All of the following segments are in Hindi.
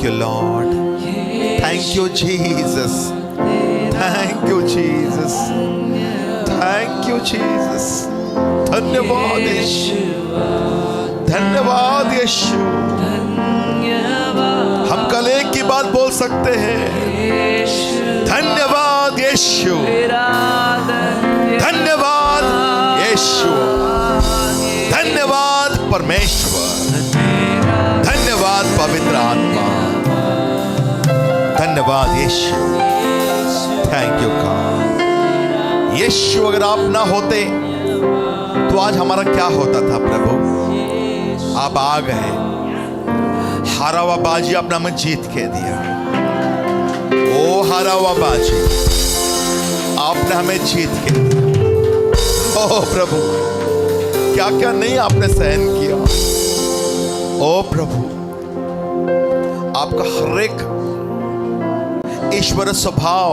you, Lord. Thank you, Jesus. Thank you, Jesus. Thank you, Jesus. धन्यवाद यीशु, धन्यवाद यीशु। हम कल एक की बात बोल सकते हैं, धन्यवाद यीशु, धन्यवाद यीशु, धन्यवाद परमेश्वर, धन्यवाद पवित्र आत्मा, धन्यवाद यीशु। Thank you God. यीशु अगर आप ना होते तो आज हमारा क्या होता था प्रभु? आप आ गए, हारा हुआ बाजी आपने हमें जीत के दिया। ओ हारा हुआ बाजी आपने हमें जीत के दिया। ओ प्रभु, क्या क्या नहीं आपने सहन किया। ओ प्रभु, आपका हर एक ईश्वर स्वभाव,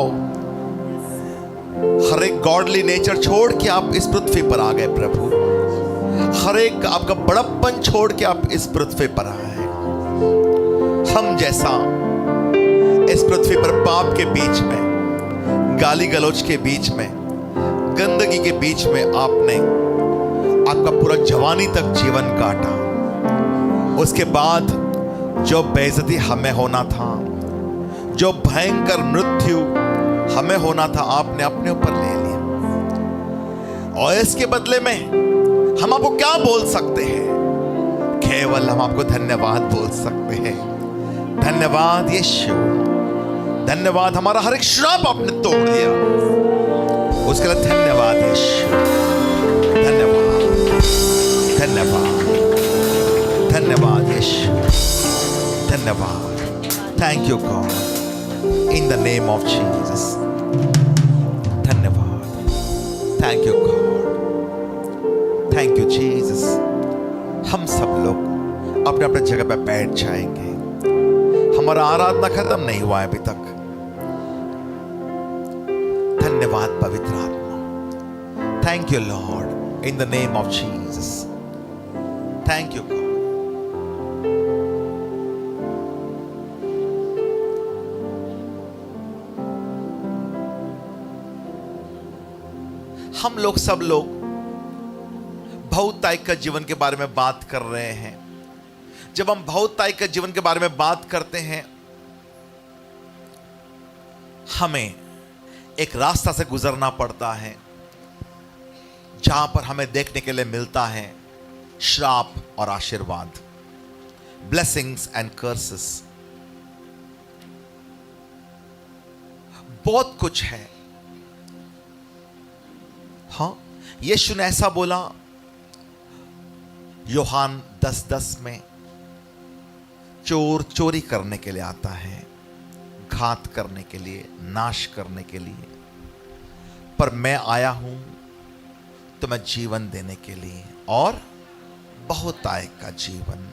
हर एक गॉडली नेचर छोड़ के आप इस पृथ्वी पर आ गए प्रभु। हर एक आपका बड़प्पन छोड़ के आप इस पृथ्वी पर आए। हम जैसा इस पृथ्वी पर पाप के बीच में, गाली गलौज के बीच में, गंदगी के बीच में आपने आपका पूरा जवानी तक जीवन काटा। उसके बाद जो बेइज्जती हमें होना था, जो भयंकर मृत्यु हमें होना था, आपने अपने ऊपर ले लिया। और इसके बदले में हम आपको क्या बोल सकते हैं? केवल हम आपको धन्यवाद बोल सकते हैं। धन्यवाद यीशु, धन्यवाद। हमारा हर एक श्राप आपने तोड़ दिया, उसके लिए धन्यवाद यीशु। धन्यवाद, धन्यवाद, धन्यवाद यीशु, धन्यवाद। Thank you God, in the name of Jesus. धन्यवाद। Thank you God, thank you Jesus. हम सब लोग अपने अपने जगह पर बैठ जाएंगे। हमारा आराधना खत्म नहीं हुआ है अभी तक। धन्यवाद पवित्र आत्मा। Thank you Lord, in the name of Jesus. Thank you God. हम लोग सब लोग बहुतायिक जीवन के बारे में बात कर रहे हैं। जब हम बहुतायिक जीवन के बारे में बात करते हैं, हमें एक रास्ता से गुजरना पड़ता है जहां पर हमें देखने के लिए मिलता है श्राप और आशीर्वाद, ब्लेसिंग्स एंड कर्सेस। बहुत कुछ है। हाँ, यीशु ने ऐसा बोला यूहान 10:10 में, चोर चोरी करने के लिए आता है, घात करने के लिए, नाश करने के लिए, पर मैं आया हूं तो मैं जीवन देने के लिए, और बहुतायिक का जीवन।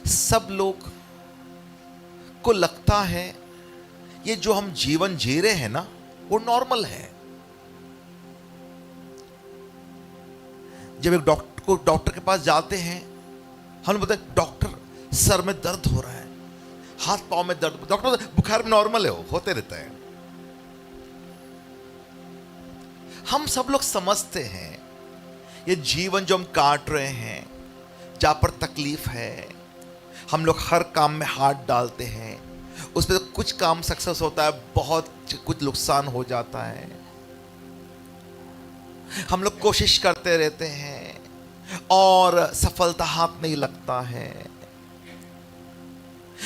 सब लोग को लगता है ये जो हम जीवन जी रहे हैं ना, वो नॉर्मल है। जब एक डॉक्टर के पास जाते हैं, हम बताते हैं डॉक्टर सर में दर्द हो रहा है, हाथ पांव में दर्द। डॉक्टर बुखार में नॉर्मल है, वो होते रहता है। हम सब लोग समझते हैं ये जीवन जो हम काट रहे हैं, जहां पर तकलीफ है, हम लोग हर काम में हाथ डालते हैं, उसमें तो कुछ काम सक्सेस होता है, बहुत कुछ नुकसान हो जाता है। हम लोग कोशिश करते रहते हैं और सफलता हाथ नहीं लगता है।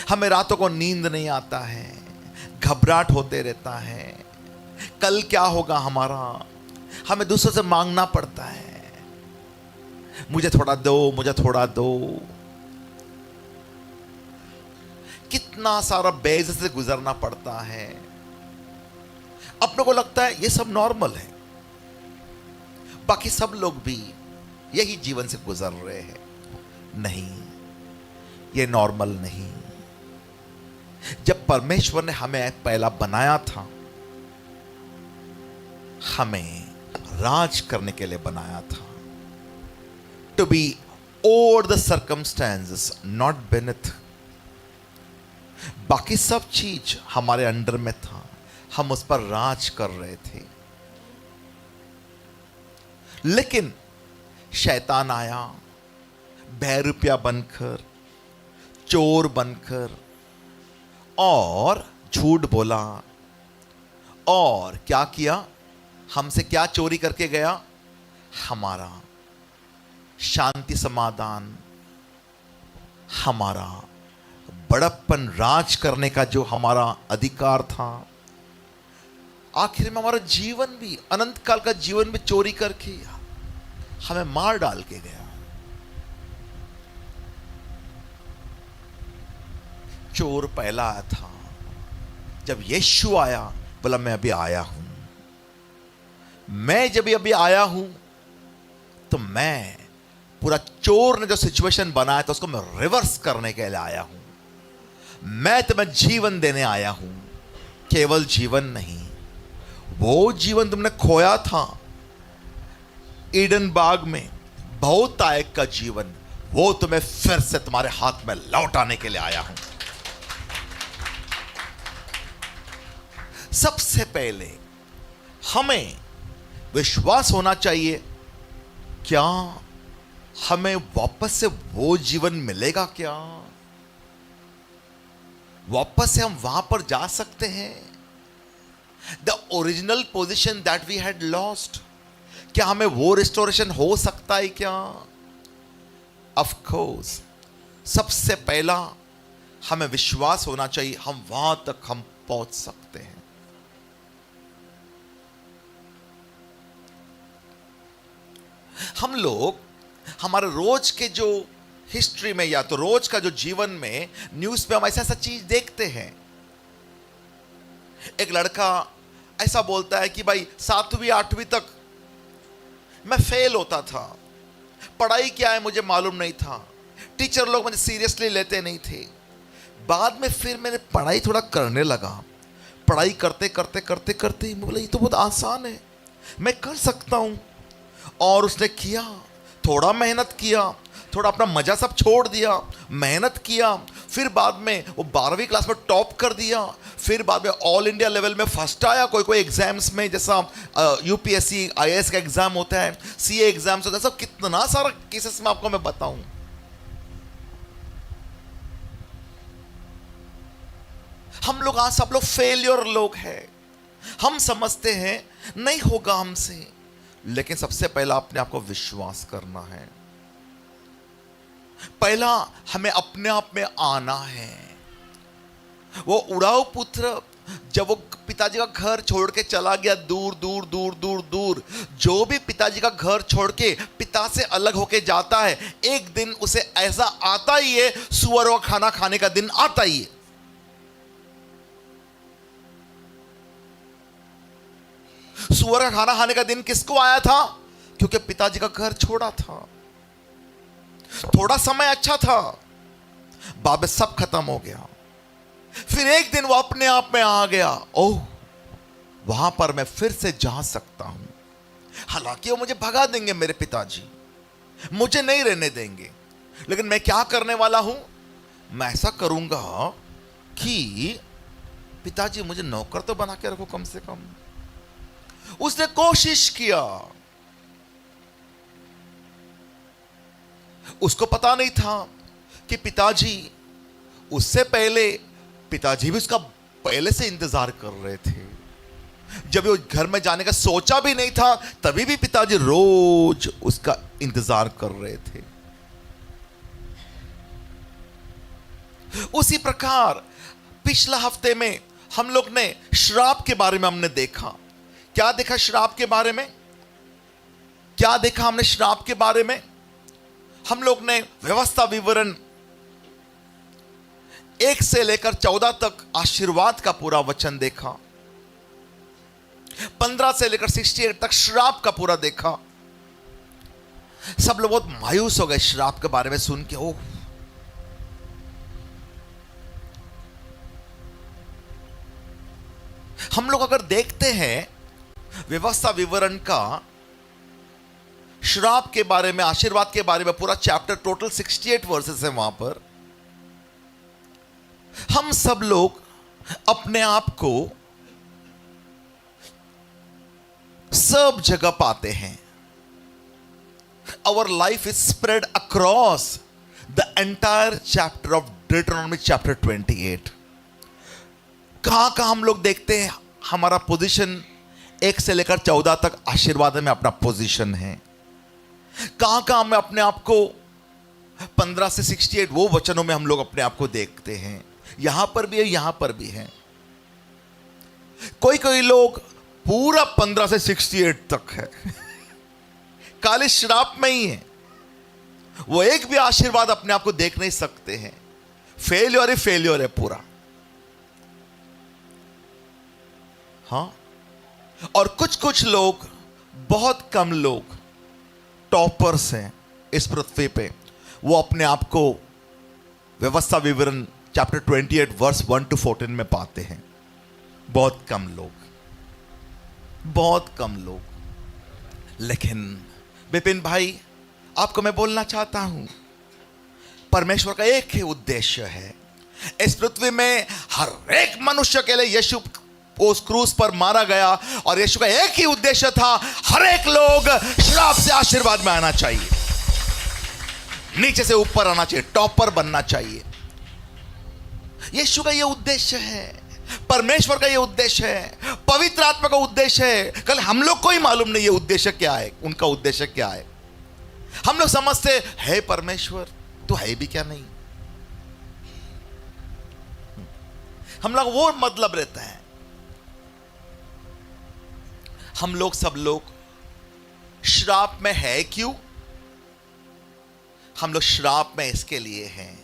हमें रातों को नींद नहीं आता है, घबराहट होते रहता है, कल क्या होगा हमारा। हमें दूसरों से मांगना पड़ता है, मुझे थोड़ा दो, मुझे थोड़ा दो। कितना सारा बेइज्जती से गुजरना पड़ता है। अपनों को लगता है ये सब नॉर्मल है, बाकी सब लोग भी यही जीवन से गुजर रहे हैं। नहीं, ये नॉर्मल नहीं। जब परमेश्वर ने हमें पहला बनाया था, हमें राज करने के लिए बनाया था, to be over the circumstances, not beneath. बाकी सब चीज हमारे अंडर में था, हम उस पर राज कर रहे थे। लेकिन शैतान आया बहरूपिया बनकर, चोर बनकर, और झूठ बोला। और क्या किया? हमसे क्या चोरी करके गया? हमारा शांति समाधान, हमारा बड़प्पन, राज करने का जो हमारा अधिकार था। आखिर में हमारा जीवन भी, अनंत काल का जीवन भी चोरी करके हमें मार डाल के गया। चोर पहला आया था, जब यीशु आया बोला मैं अभी आया हूं। मैं जब अभी आया हूं तो मैं पूरा चोर ने जो सिचुएशन बनाया था उसको मैं रिवर्स करने के लिए आया हूं। मैं तुम्हें जीवन देने आया हूं, केवल जीवन नहीं, वो जीवन तुमने खोया था ईडन बाग में, बहुतायक का जीवन, वो तुम्हें फिर से तुम्हारे हाथ में लौटाने के लिए आया हूं। सबसे पहले हमें विश्वास होना चाहिए, क्या हमें वापस से वो जीवन मिलेगा? क्या वापस से हम वहां पर जा सकते हैं? The original position that we had lost, क्या हमें वो रिस्टोरेशन हो सकता है क्या? ऑफ कोर्स, सबसे पहला हमें विश्वास होना चाहिए हम वहां तक हम पहुंच सकते हैं। हम लोग हमारे रोज के जो हिस्ट्री में या तो रोज का जो जीवन में न्यूज पे हम ऐसा ऐसा चीज देखते हैं। एक लड़का ऐसा बोलता है कि भाई 7वीं 8वीं तक मैं फेल होता था, पढ़ाई क्या है मुझे मालूम नहीं था, टीचर लोग मुझे सीरियसली लेते नहीं थे। बाद में फिर मैंने पढ़ाई थोड़ा करने लगा, पढ़ाई करते करते करते करते बोला ये तो बहुत आसान है, मैं कर सकता हूं। और उसने किया, थोड़ा मेहनत किया, थोड़ा अपना मजा सब छोड़ दिया, मेहनत किया, फिर बाद में वो 12वीं क्लास में टॉप कर दिया, फिर बाद में ऑल इंडिया लेवल में फर्स्ट आया। कोई कोई एग्जाम्स में जैसा यूपीएससी आईएएस का एग्जाम होता है, सीए एग्जाम्स होता है, सब कितना सारा केसेस में आपको मैं बताऊं। हम लोग आज सब लोग फेलियर लोग हैं, हम समझते हैं नहीं होगा हमसे, लेकिन सबसे पहला अपने आप को विश्वास करना है। पहला हमें अपने आप में आना है। वो उड़ाऊ पुत्र जब वो पिताजी का घर छोड़ के चला गया दूर दूर दूर दूर दूर, जो भी पिताजी का घर छोड़ के पिता से अलग होके जाता है, एक दिन उसे ऐसा आता ही है, सुअरों का खाना खाने का दिन आता ही है। सुअर का खाना खाने का दिन किसको आया था? क्योंकि पिताजी का घर छोड़ा था। थोड़ा समय अच्छा था, बाद में सब खत्म हो गया। फिर एक दिन वो अपने आप में आ गया, ओह वहां पर मैं फिर से जा सकता हूं। हालांकि वो मुझे भगा देंगे, मेरे पिताजी मुझे नहीं रहने देंगे, लेकिन मैं क्या करने वाला हूं? मैं ऐसा करूंगा कि पिताजी मुझे नौकर तो बना के रखो कम से कम। उसने कोशिश किया, उसको पता नहीं था कि पिताजी उससे पहले, पिताजी भी उसका पहले से इंतजार कर रहे थे। जब वो घर में जाने का सोचा भी नहीं था, तभी भी पिताजी रोज उसका इंतजार कर रहे थे। उसी प्रकार पिछला हफ्ते में हम लोग ने श्राप के बारे में हमने देखा। क्या देखा श्राप के बारे में? क्या देखा हमने श्राप के बारे में? हम लोग ने व्यवस्था विवरण 1 से लेकर 14 तक आशीर्वाद का पूरा वचन देखा, 15 से लेकर 68 तक श्राप का पूरा देखा। सब लोग बहुत मायूस हो गए श्राप के बारे में सुन के। ओह, हम लोग अगर देखते हैं व्यवस्था विवरण का श्राप के बारे में, आशीर्वाद के बारे में पूरा चैप्टर, टोटल 68 वर्सेस है वहां पर। हम सब लोग अपने आप को सब जगह पाते हैं। Our life is spread across the entire chapter of Deuteronomy chapter 28. कहां कहां हम लोग देखते हैं हमारा पोजीशन 1 से लेकर 14 तक आशीर्वाद में अपना पोजीशन है। कहां कहां हम अपने आप को 15 से 68 वो वचनों में हम लोग अपने आप को देखते हैं। यहां पर भी है, यहां पर भी है। कोई कोई लोग पूरा 15 से 68 तक है, काले श्राप में ही है। वो एक भी आशीर्वाद अपने आप को देख नहीं सकते हैं। फेल्योर ही फेल्योर है पूरा। हाँ, और कुछ कुछ लोग, बहुत कम लोग टॉपर्स हैं इस पृथ्वी पे। वो अपने आप को व्यवस्था विवरण चैप्टर 28 वर्स 1 to 14 में पाते हैं। बहुत कम लोग, बहुत कम लोग। लेकिन विपिन भाई, आपको मैं बोलना चाहता हूं, परमेश्वर का एक ही उद्देश्य है। इस पृथ्वी में हर एक मनुष्य के लिए यीशु उस क्रूस पर मारा गया, और यीशु का एक ही उद्देश्य था, हर एक लोग श्राप से आशीर्वाद में आना चाहिए, नीचे से ऊपर आना चाहिए, टॉपर बनना चाहिए। यीशु का यह उद्देश्य है, परमेश्वर का यह उद्देश्य है, पवित्र आत्मा का उद्देश्य है। कल हम लोग को ही मालूम नहीं ये उद्देश्य क्या है, उनका उद्देश्य क्या है। हम लोग समझते है परमेश्वर तो है भी क्या नहीं, हम लोग वो मतलब रहता है। हम लोग सब लोग श्राप में है क्यों? हम लोग श्राप में इसके लिए हैं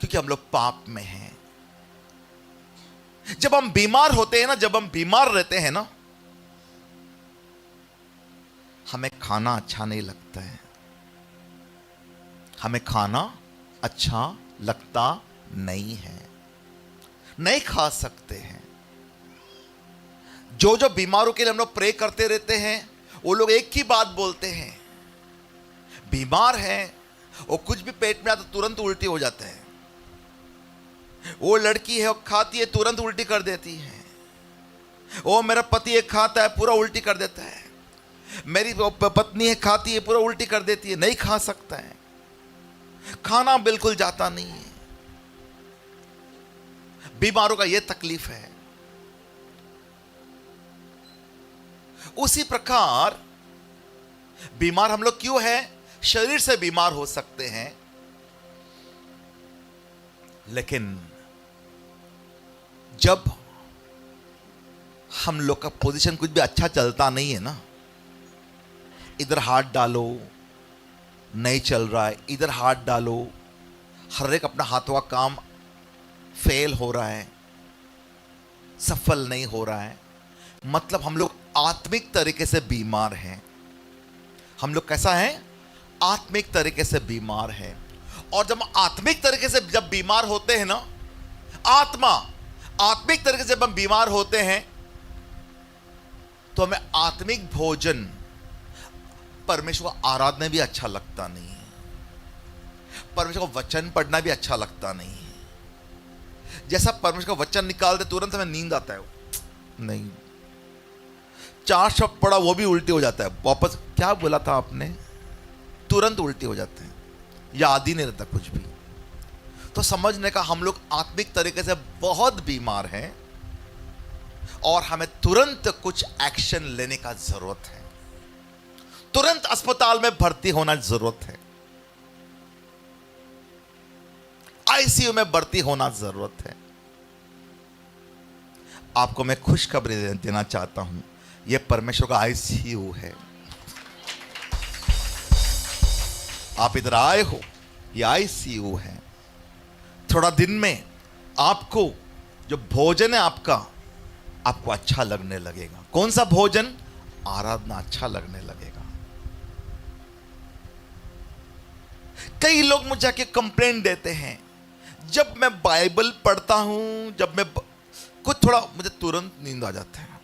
क्योंकि हम लोग पाप में हैं। जब हम बीमार होते हैं ना, जब हम बीमार रहते हैं ना, हमें खाना अच्छा नहीं लगता है, हमें खाना अच्छा लगता नहीं है, नहीं खा सकते हैं। जो जो बीमारों के लिए हम लोग प्रे करते रहते हैं, वो लोग एक ही बात बोलते हैं, बीमार है, वो कुछ भी पेट में आता तुरंत उल्टी हो जाता है। वो लड़की है, वो खाती है, तुरंत उल्टी कर देती है। वो मेरा पति एक खाता है, पूरा उल्टी कर देता है। मेरी पत्नी है, खाती है, पूरा उल्टी कर देती है, नहीं खा सकता है, खाना बिल्कुल जाता नहीं है। बीमारों का यह तकलीफ है। उसी प्रकार बीमार हम लोग क्यों है? शरीर से बीमार हो सकते हैं, लेकिन जब हम लोग का पोजीशन कुछ भी अच्छा चलता नहीं है ना, इधर हाथ डालो नहीं चल रहा है, इधर हाथ डालो, हर एक अपना हाथों का काम फेल हो रहा है, सफल नहीं हो रहा है, मतलब हम लोग आत्मिक तरीके से बीमार हैं। हम लोग कैसा है? आत्मिक तरीके से बीमार है। और जब आत्मिक तरीके से जब बीमार होते हैं ना, आत्मिक तरीके से जब हम बीमार होते हैं, तो हमें आत्मिक भोजन, परमेश्वर को आराधना भी अच्छा लगता नहीं है, परमेश्वर को वचन पढ़ना भी अच्छा लगता नहीं है। जैसा परमेश्वर का वचन निकालते तुरंत हमें नींद आता है, नहीं, 4 शब्द पढ़ा वो भी उल्टी हो जाता है, वापस क्या बोला था आपने, तुरंत उल्टी हो जाते हैं, याद ही नहीं रहता कुछ भी। तो समझने का हम लोग आत्मिक तरीके से बहुत बीमार हैं और हमें तुरंत कुछ एक्शन लेने का जरूरत है, तुरंत अस्पताल में भर्ती होना जरूरत है, आईसीयू में भर्ती होना जरूरत है। आपको मैं खुशखबरी देना चाहता हूं, यह परमेश्वर का आईसीयू है। आप इधर आए हो, यह आईसीयू है। थोड़ा दिन में आपको जो भोजन है आपको अच्छा लगने लगेगा। कौन सा भोजन? आराधना अच्छा लगने लगेगा। कई लोग मुझे आके कंप्लेंट देते हैं, जब मैं बाइबल पढ़ता हूं, जब मैं कुछ थोड़ा, मुझे तुरंत नींद आ जाता है,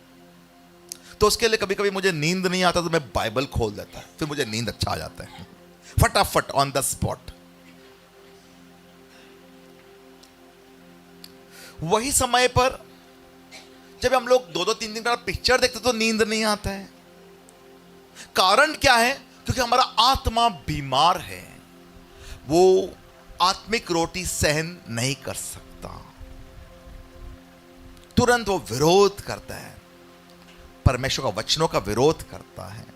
तो उसके लिए कभी कभी मुझे नींद नहीं आता तो मैं बाइबल खोल देता है, फिर मुझे नींद अच्छा आ जाता है फटाफट ऑन द स्पॉट। वही समय पर जब हम लोग 2-2 3 दिन का पिक्चर देखते तो नींद नहीं आता है। कारण क्या है? क्योंकि हमारा आत्मा बीमार है, वो आत्मिक रोटी सहन नहीं कर सकता, तुरंत वो विरोध करता है, परमेश्वर का वचनों का विरोध करता है।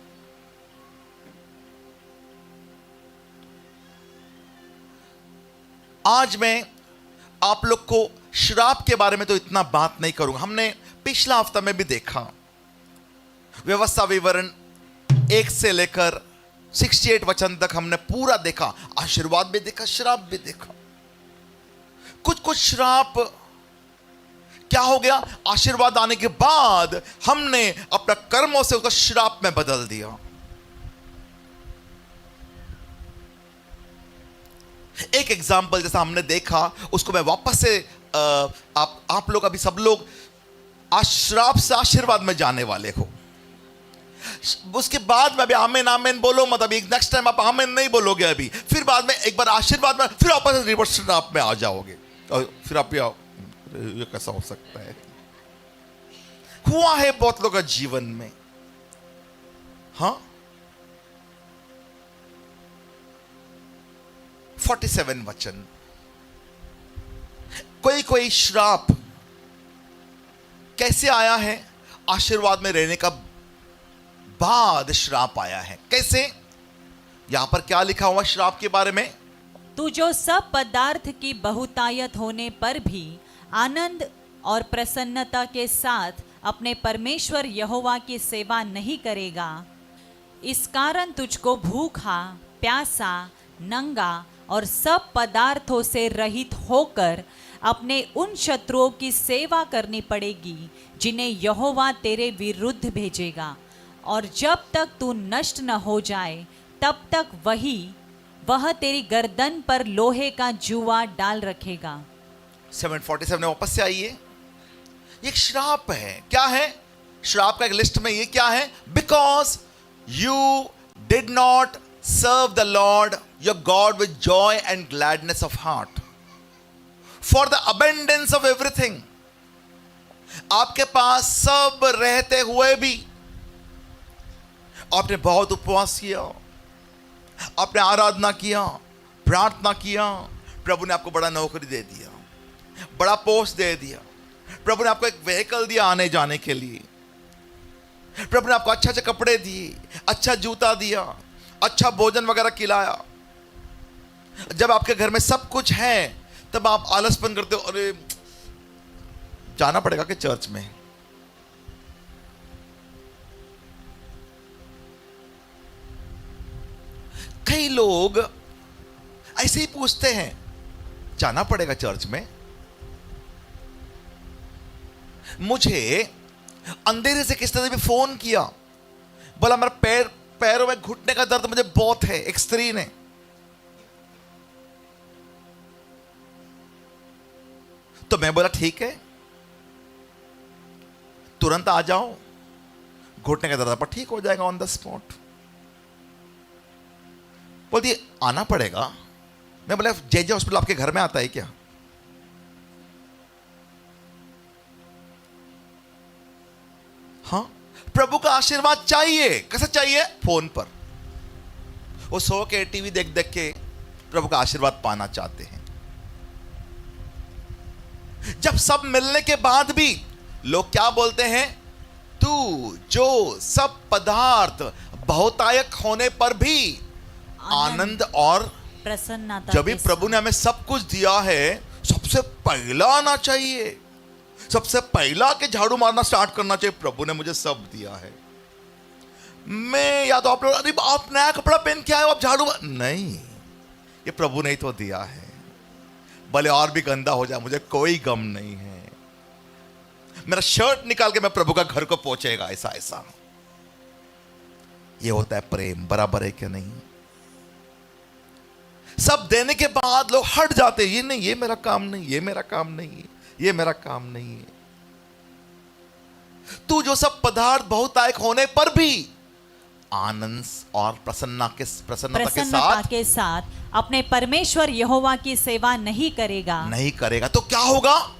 आज मैं आप लोग को श्राप के बारे में तो इतना बात नहीं करूंगा। हमने पिछला हफ्ता में भी देखा, व्यवस्था विवरण 1 से लेकर 68 वचन तक हमने पूरा देखा। आशीर्वाद भी देखा, श्राप भी देखा। कुछ श्राप क्या हो गया, आशीर्वाद आने के बाद हमने अपना कर्मों से उसका श्राप में बदल दिया। एक एग्जाम्पल जैसा हमने देखा, उसको मैं वापस से आप लोग अभी सब लोग श्राप से आशीर्वाद में जाने वाले हो। उसके बाद में अभी आमेन आमेन बोलो मत, अभी नेक्स्ट टाइम आप आमेन नहीं बोलोगे अभी, फिर बाद में एक बार आशीर्वाद में, फिर वापस रिवर्स श्राप में आ जाओगे और फिर आप ये कैसा हो सकता है? हुआ है बहुत लोगों का जीवन में। हाँ, 47 वचन। कोई श्राप कैसे आया है? आशीर्वाद में रहने का बाद श्राप आया है। कैसे? यहां पर क्या लिखा हुआ श्राप के बारे में? तू जो सब पदार्थ की बहुतायत होने पर भी आनंद और प्रसन्नता के साथ अपने परमेश्वर यहोवा की सेवा नहीं करेगा, इस कारण तुझको भूखा, प्यासा, नंगा और सब पदार्थों से रहित होकर अपने उन शत्रुओं की सेवा करनी पड़ेगी जिन्हें यहोवा तेरे विरुद्ध भेजेगा, और जब तक तू नष्ट न हो जाए तब तक वह तेरी गर्दन पर लोहे का जुआ डाल रखेगा। 747 में वापस से आइए। ये एक श्राप है। क्या है? श्राप का एक लिस्ट में ये क्या है? Because you did not serve the Lord your God with joy and gladness of heart for the abundance of everything. आपके पास सब रहते हुए भी आपने बहुत उपवास किया, आपने आराधना किया, प्रार्थना किया, प्रभु ने आपको बड़ा नौकरी दे दिया, बड़ा पोस्ट दे दिया, प्रभु ने आपको एक व्हीकल दिया आने जाने के लिए, प्रभु ने आपको अच्छे अच्छे कपड़े दिए, अच्छा जूता दिया, अच्छा भोजन वगैरह खिलाया। जब आपके घर में सब कुछ है तब आप आलसपन करते हो, अरे जाना पड़ेगा कि चर्च में। कई लोग ऐसे ही पूछते हैं, जाना पड़ेगा चर्च में? मुझे अंधेरे से किसी ने भी फोन किया, बोला मेरा पैरों में घुटने का दर्द मुझे बहुत है, एक स्त्री ने। तो मैं बोला ठीक है, तुरंत आ जाओ, घुटने का दर्द पर ठीक हो जाएगा ऑन द स्पॉट। बोलती आना पड़ेगा। मैं बोला जे हॉस्पिटल आपके घर में आता है क्या? हाँ, प्रभु का आशीर्वाद चाहिए। कैसा चाहिए? फोन पर वो सो के टीवी देख देख के प्रभु का आशीर्वाद पाना चाहते हैं। जब सब मिलने के बाद भी लोग क्या बोलते हैं? तू जो सब पदार्थ बहुतायत होने पर भी आनंद और प्रसन्नता, जब भी प्रभु ने हमें सब कुछ दिया है, सबसे पहला आना चाहिए, सबसे पहला के झाड़ू मारना स्टार्ट करना चाहिए। प्रभु ने मुझे सब दिया है। मैं या तो आप लोग, अरे आप नया कपड़ा पहन के आए हो, आप झाड़ू नहीं, ये प्रभु ने ही तो दिया है। भले और भी गंदा हो जाए, मुझे कोई गम नहीं है। मेरा शर्ट निकाल के मैं प्रभु का घर को पहुंचेगा, ऐसा ऐसा। ये होता है प्रेम। बराबर है क्या? नहीं। सब देने के बाद लोग हट जाते हैं, ये नहीं, ये मेरा काम नहीं, ये मेरा काम नहीं, ये मेरा काम नहीं है। तू जो सब पदार्थ बहुतायक होने पर भी आनंद और प्रसन्नता के साथ अपने परमेश्वर यहोवा की सेवा नहीं करेगा तो क्या होगा?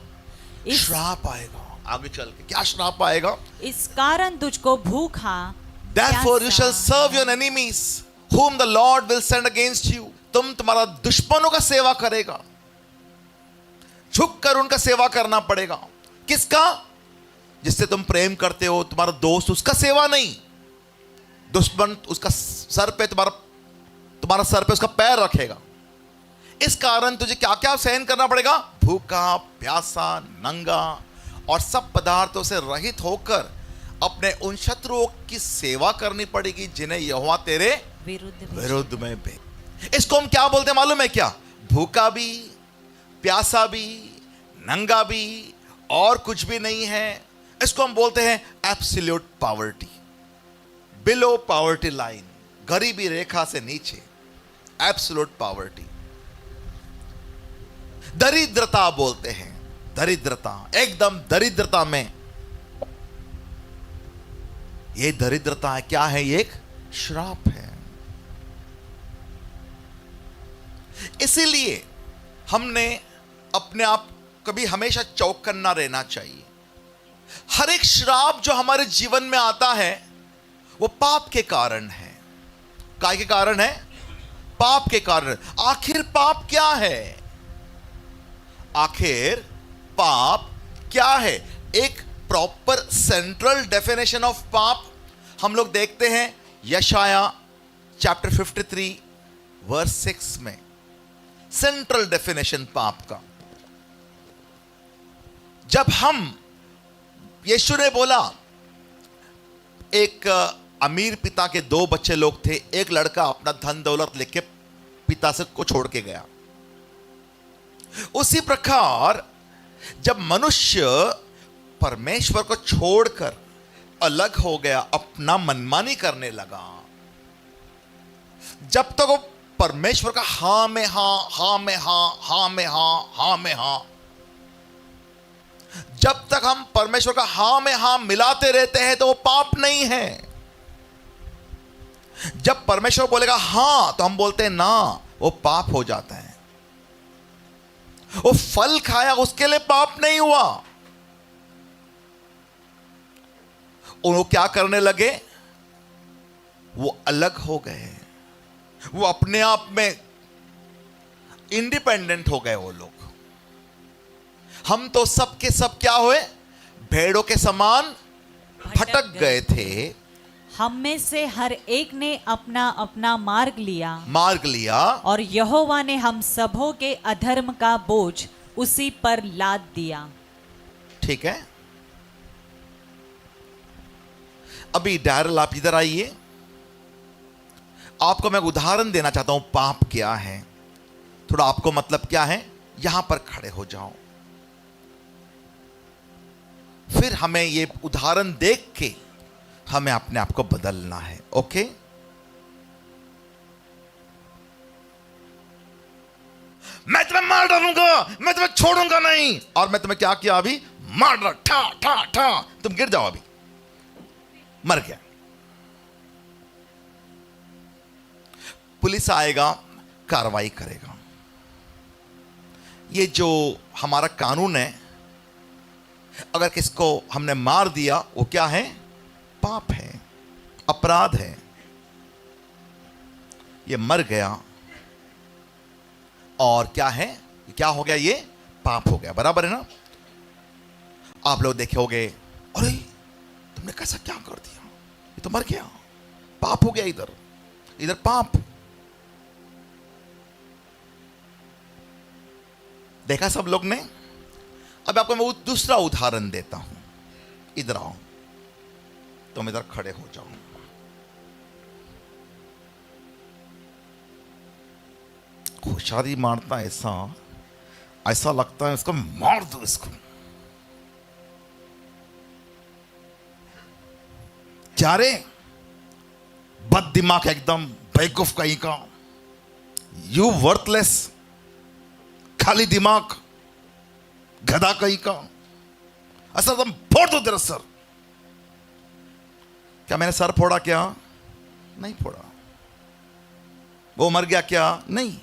इस- श्राप आएगा। आगे चल के क्या श्राप आएगा? इस कारण तुझको भूखा, Therefore you प्यासा, shall serve your enemies whom the Lord will send against you. तुम तुम्हारा दुश्मनों का सेवा करेगा, झुक कर उनका सेवा करना पड़ेगा। किसका? जिससे तुम प्रेम करते हो, तुम्हारा दोस्त, उसका सेवा नहीं। दुश्मन उसका सर पे तुम्हारा सर पे उसका पैर रखेगा। इस कारण तुझे क्या क्या सहन करना पड़ेगा? भूखा, प्यासा, नंगा और सब पदार्थों से रहित होकर अपने उन शत्रुओं की सेवा करनी पड़ेगी जिन्हें यहोवा तेरे विरुद्ध में भेजे। इसको हम क्या बोलते हैं मालूम है क्या? भूखा भी, प्यासा भी, नंगा भी और कुछ भी नहीं है। इसको हम बोलते हैं absolute poverty, below poverty line, गरीबी रेखा से नीचे, एब्सोल्यूट पॉवर्टी। दरिद्रता बोलते हैं, दरिद्रता, एकदम दरिद्रता में। ये दरिद्रता है क्या है? ये एक श्राप है। इसीलिए हमने अपने आप कभी हमेशा चौकन्ना रहना चाहिए। हर एक श्राप जो हमारे जीवन में आता है वो पाप के कारण है। काय के कारण है? पाप के कारण। आखिर पाप क्या है? आखिर पाप क्या है? एक प्रॉपर सेंट्रल डेफिनेशन ऑफ पाप हम लोग देखते हैं यशाया चैप्टर 53 वर्स 6 में। सेंट्रल डेफिनेशन पाप का, जब हम, यीशु ने बोला, एक अमीर पिता के 2 बच्चे लोग थे। एक लड़का अपना धन दौलत लेके पिता से को छोड़ के गया। उसी प्रकार जब मनुष्य परमेश्वर को छोड़कर अलग हो गया, अपना मनमानी करने लगा, जब तक वो परमेश्वर का हां में हां, हां में हां, हां में हां, हां में हां, जब तक हम परमेश्वर का हां में हां मिलाते रहते हैं तो वो पाप नहीं है। जब परमेश्वर बोलेगा हां तो हम बोलते हैं ना, वो पाप हो जाता है। वो फल खाया उसके लिए पाप नहीं हुआ। वो क्या करने लगे? वो अलग हो गए, वो अपने आप में इंडिपेंडेंट हो गए वो लोग। हम तो सब के सब क्या हुए? भेड़ों के समान भटक गए थे। हम में से हर एक ने अपना अपना मार्ग लिया और यहोवा ने हम सबों के अधर्म का बोझ उसी पर लाद दिया। ठीक है। अभी डैरल आप इधर आइए। आपको मैं उदाहरण देना चाहता हूं पाप क्या है। थोड़ा आपको मतलब क्या है, यहां पर खड़े हो जाओ। फिर हमें ये उदाहरण देख के हमें अपने आप को बदलना है। ओके? मैं तुम्हें मार डालूंगा, मैं तुम्हें छोड़ूंगा नहीं। और मैं तुम्हें क्या किया? अभी मार डाला, ठा ठा ठा, तुम गिर जाओ, अभी मर गया। पुलिस आएगा, कार्रवाई करेगा। ये जो हमारा कानून है, अगर किसको हमने मार दिया वो क्या है? पाप है, अपराध है। ये मर गया और क्या है? क्या हो गया? ये पाप हो गया। बराबर है ना? आप लोग देखे होंगे, अरे तुमने कैसा क्या कर दिया, ये तो मर गया, पाप हो गया। इधर पाप। देखा सब लोग ने? अब आपको मैं दूसरा उदाहरण देता हूं। इधर आओ, तुम इधर खड़े हो जाओ। खुशारी मारता ऐसा लगता है इसको मार दो, इसको। क्या रे, बद दिमाग, एकदम बेवकूफ कहीं का, यू वर्थलेस, खाली दिमाग, गधा कहीं का, ऐसा तुम फोड़ दो तेरा सर। क्या मैंने सर फोड़ा? क्या नहीं फोड़ा। वो मर गया? क्या नहीं।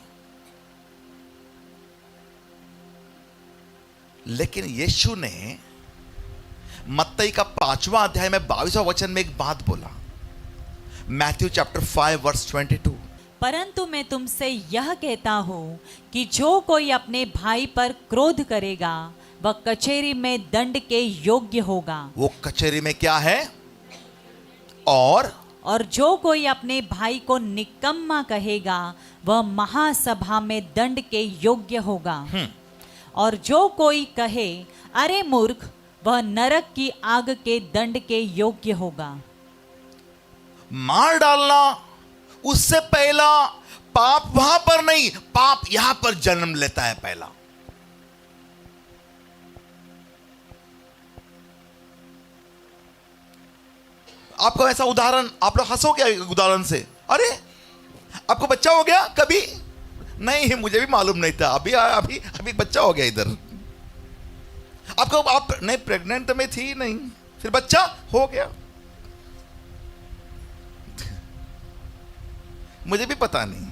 लेकिन यीशु ने मत्ती का 5वां अध्याय में 22वां वचन में एक बात बोला, मैथ्यू चैप्टर 5 वर्स 22, परंतु मैं तुमसे यह कहता हूँ कि जो कोई अपने भाई पर क्रोध करेगा वह कचहरी में दंड के योग्य होगा। वो कचहरी में क्या है? और जो कोई अपने भाई को निकम्मा कहेगा वह महासभा में दंड के योग्य होगा। और जो कोई कहे अरे मूर्ख, वह नरक की आग के दंड के योग्य होगा। मार डालना उससे पहला पाप वहां पर नहीं, पाप यहां पर जन्म लेता है पहला। आपको ऐसा उदाहरण, आप लोग हंसोगे उदाहरण से, अरे आपको बच्चा हो गया कभी? नहीं, मुझे भी मालूम नहीं था, अभी अभी अभी बच्चा हो गया इधर। आपको, आप नहीं प्रेग्नेंट में थी नहीं, फिर बच्चा हो गया। मुझे भी पता नहीं।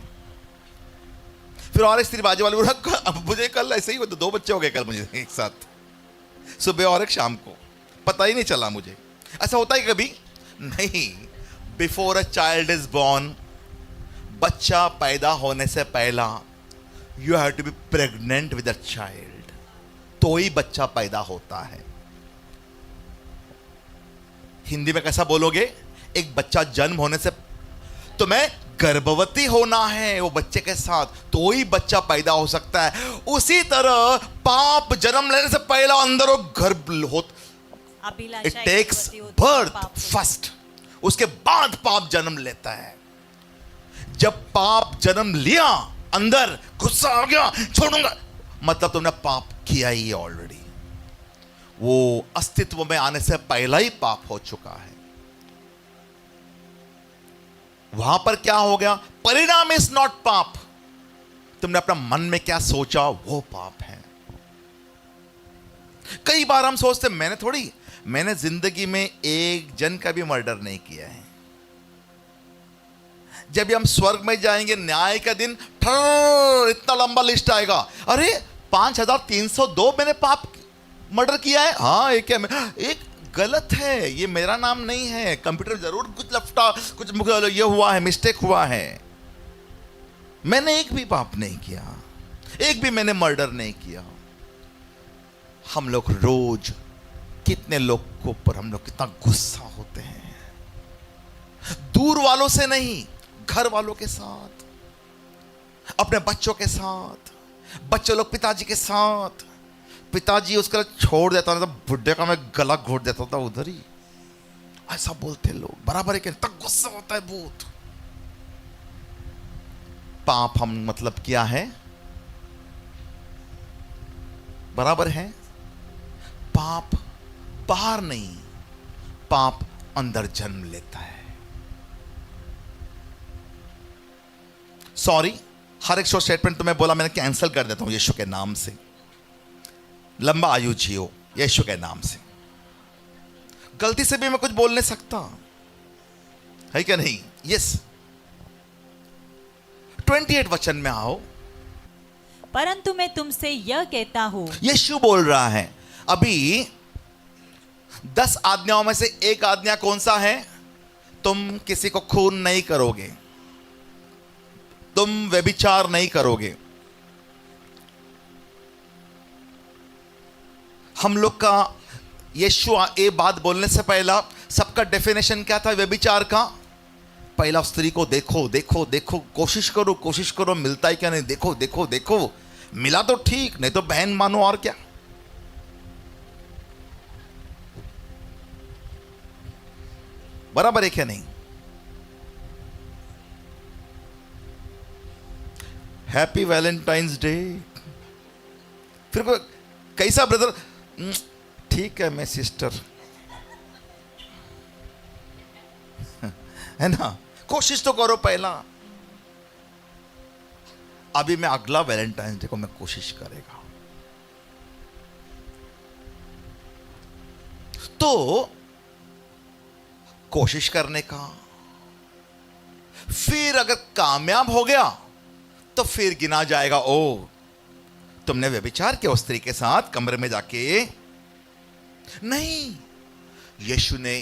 फिर और स्त्री बाजू वाले बोला मुझे कल ऐसे ही हुआ, 2 बच्चे हो गए कल मुझे एक साथ, सुबह और एक शाम को, पता ही नहीं चला मुझे। ऐसा होता है कभी? नहीं। Before a child is born, बच्चा पैदा होने से पहला you have to be pregnant with a child, तो ही बच्चा पैदा होता है। हिंदी में कैसा बोलोगे? एक बच्चा जन्म होने से तुम्हें गर्भवती होना है वो बच्चे के साथ, तो ही बच्चा पैदा हो सकता है। उसी तरह पाप जन्म लेने से पहला अंदर वो गर्भ होता, इट टेक्स बर्थ फर्स्ट, उसके बाद पाप जन्म लेता है। जब पाप जन्म लिया, अंदर गुस्सा आ गया, छोड़ूंगा, मतलब तुमने पाप किया ही ऑलरेडी। वो अस्तित्व में आने से पहला ही पाप हो चुका है। वहां पर क्या हो गया? परिणाम इज नॉट पाप, तुमने अपना मन में क्या सोचा वो पाप है। कई बार हम सोचते मैंने जिंदगी में एक जन का भी मर्डर नहीं किया है। जब भी हम स्वर्ग में जाएंगे न्याय का दिन, इतना लंबा लिस्ट आएगा, अरे 5302 मैंने पाप मर्डर किया है। हाँ, एक गलत है, ये मेरा नाम नहीं है, कंप्यूटर जरूर कुछ लफटा, कुछ ये हुआ है, मिस्टेक हुआ है। मैंने एक भी पाप नहीं किया, एक भी मैंने मर्डर नहीं किया। हम लोग रोज कितने लोग को ऊपर हम लोग कितना गुस्सा होते हैं, दूर वालों से नहीं, घर वालों के साथ, अपने बच्चों के साथ, बच्चे लोग पिताजी के साथ, पिताजी उसका छोड़ देता था, बुढ़े का मैं गला घोट देता था उधर ही, ऐसा बोलते लोग, बराबर है। तक गुस्सा होता है बहुत। पाप हम मतलब क्या है? बराबर है। पाप बाहर नहीं, पाप अंदर जन्म लेता है। सॉरी, हर एक शो स्टेटमेंट तुम्हें बोला, मैंने कैंसिल कर देता हूं यीशु के नाम से। लंबा आयु जियो यीशु के नाम से। गलती से भी मैं कुछ बोल नहीं सकता, है क्या नहीं? यस। 28 वचन में आओ। परंतु मैं तुमसे यह कहता हूं, यीशु बोल रहा है, अभी 10 आज्ञाओं में से एक आज्ञा कौन सा है? तुम किसी को खून नहीं करोगे, तुम व्यभिचार नहीं करोगे। हम लोग का यीशु ये बात बोलने से पहला सबका डेफिनेशन क्या था व्यभिचार का? पहला स्त्री को देखो देखो देखो, कोशिश करो मिलता है क्या नहीं, देखो देखो देखो, मिला तो ठीक, नहीं तो बहन मानो और क्या। बराबर है क्या नहीं? Happy Valentine's day. फिर कोई कैसा ब्रदर, ठीक है मैं सिस्टर, है ना? कोशिश तो करो पहला। अभी मैं अगला वैलेंटाइंस डे को मैं कोशिश करेगा। तो कोशिश करने का। फिर अगर कामयाब हो गया तो फिर गिना जाएगा, ओ तुमने व्यभिचार किया उस स्त्री के साथ कमरे में जाके। नहीं, यीशु ने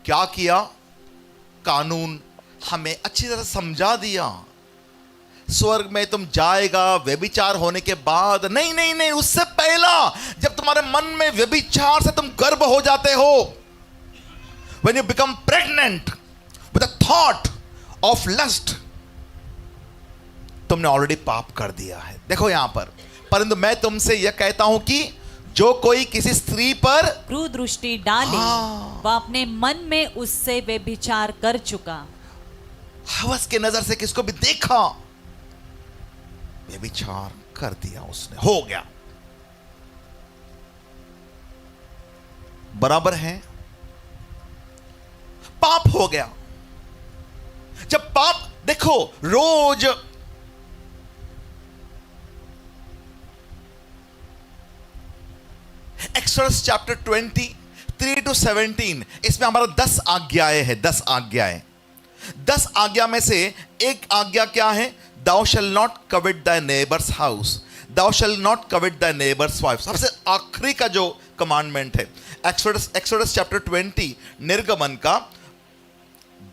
क्या किया? कानून हमें अच्छी तरह समझा दिया। स्वर्ग में तुम जाएगा व्यभिचार होने के बाद, नहीं नहीं नहीं, उससे पहला, जब तुम्हारे मन में व्यभिचार से तुम गर्भ हो जाते हो, when you become pregnant with a thought of lust, तुमने ऑलरेडी पाप कर दिया है। देखो यहां पर, परंतु मैं तुमसे यह कहता हूं कि जो कोई किसी स्त्री पर क्रूर दृष्टि डाले, वह अपने मन में उससे व्यभिचार कर चुका। हवस के नजर से किसको भी देखा, व्यभिचार कर दिया उसने, हो गया। बराबर है, पाप हो गया। जब पाप, देखो रोज एक्सोडस चैप्टर 23 to 17, इसमें हमारा 10 आज्ञाएं हैं, 10 आज्ञाएं। 10 आज्ञा में से एक आज्ञा क्या है? Thou shall not covet thy neighbor's house, thou shall not covet thy neighbor's wife। सबसे आखिरी का जो कमांडमेंट है, एक्सोडस चैप्टर 20, निर्गमन का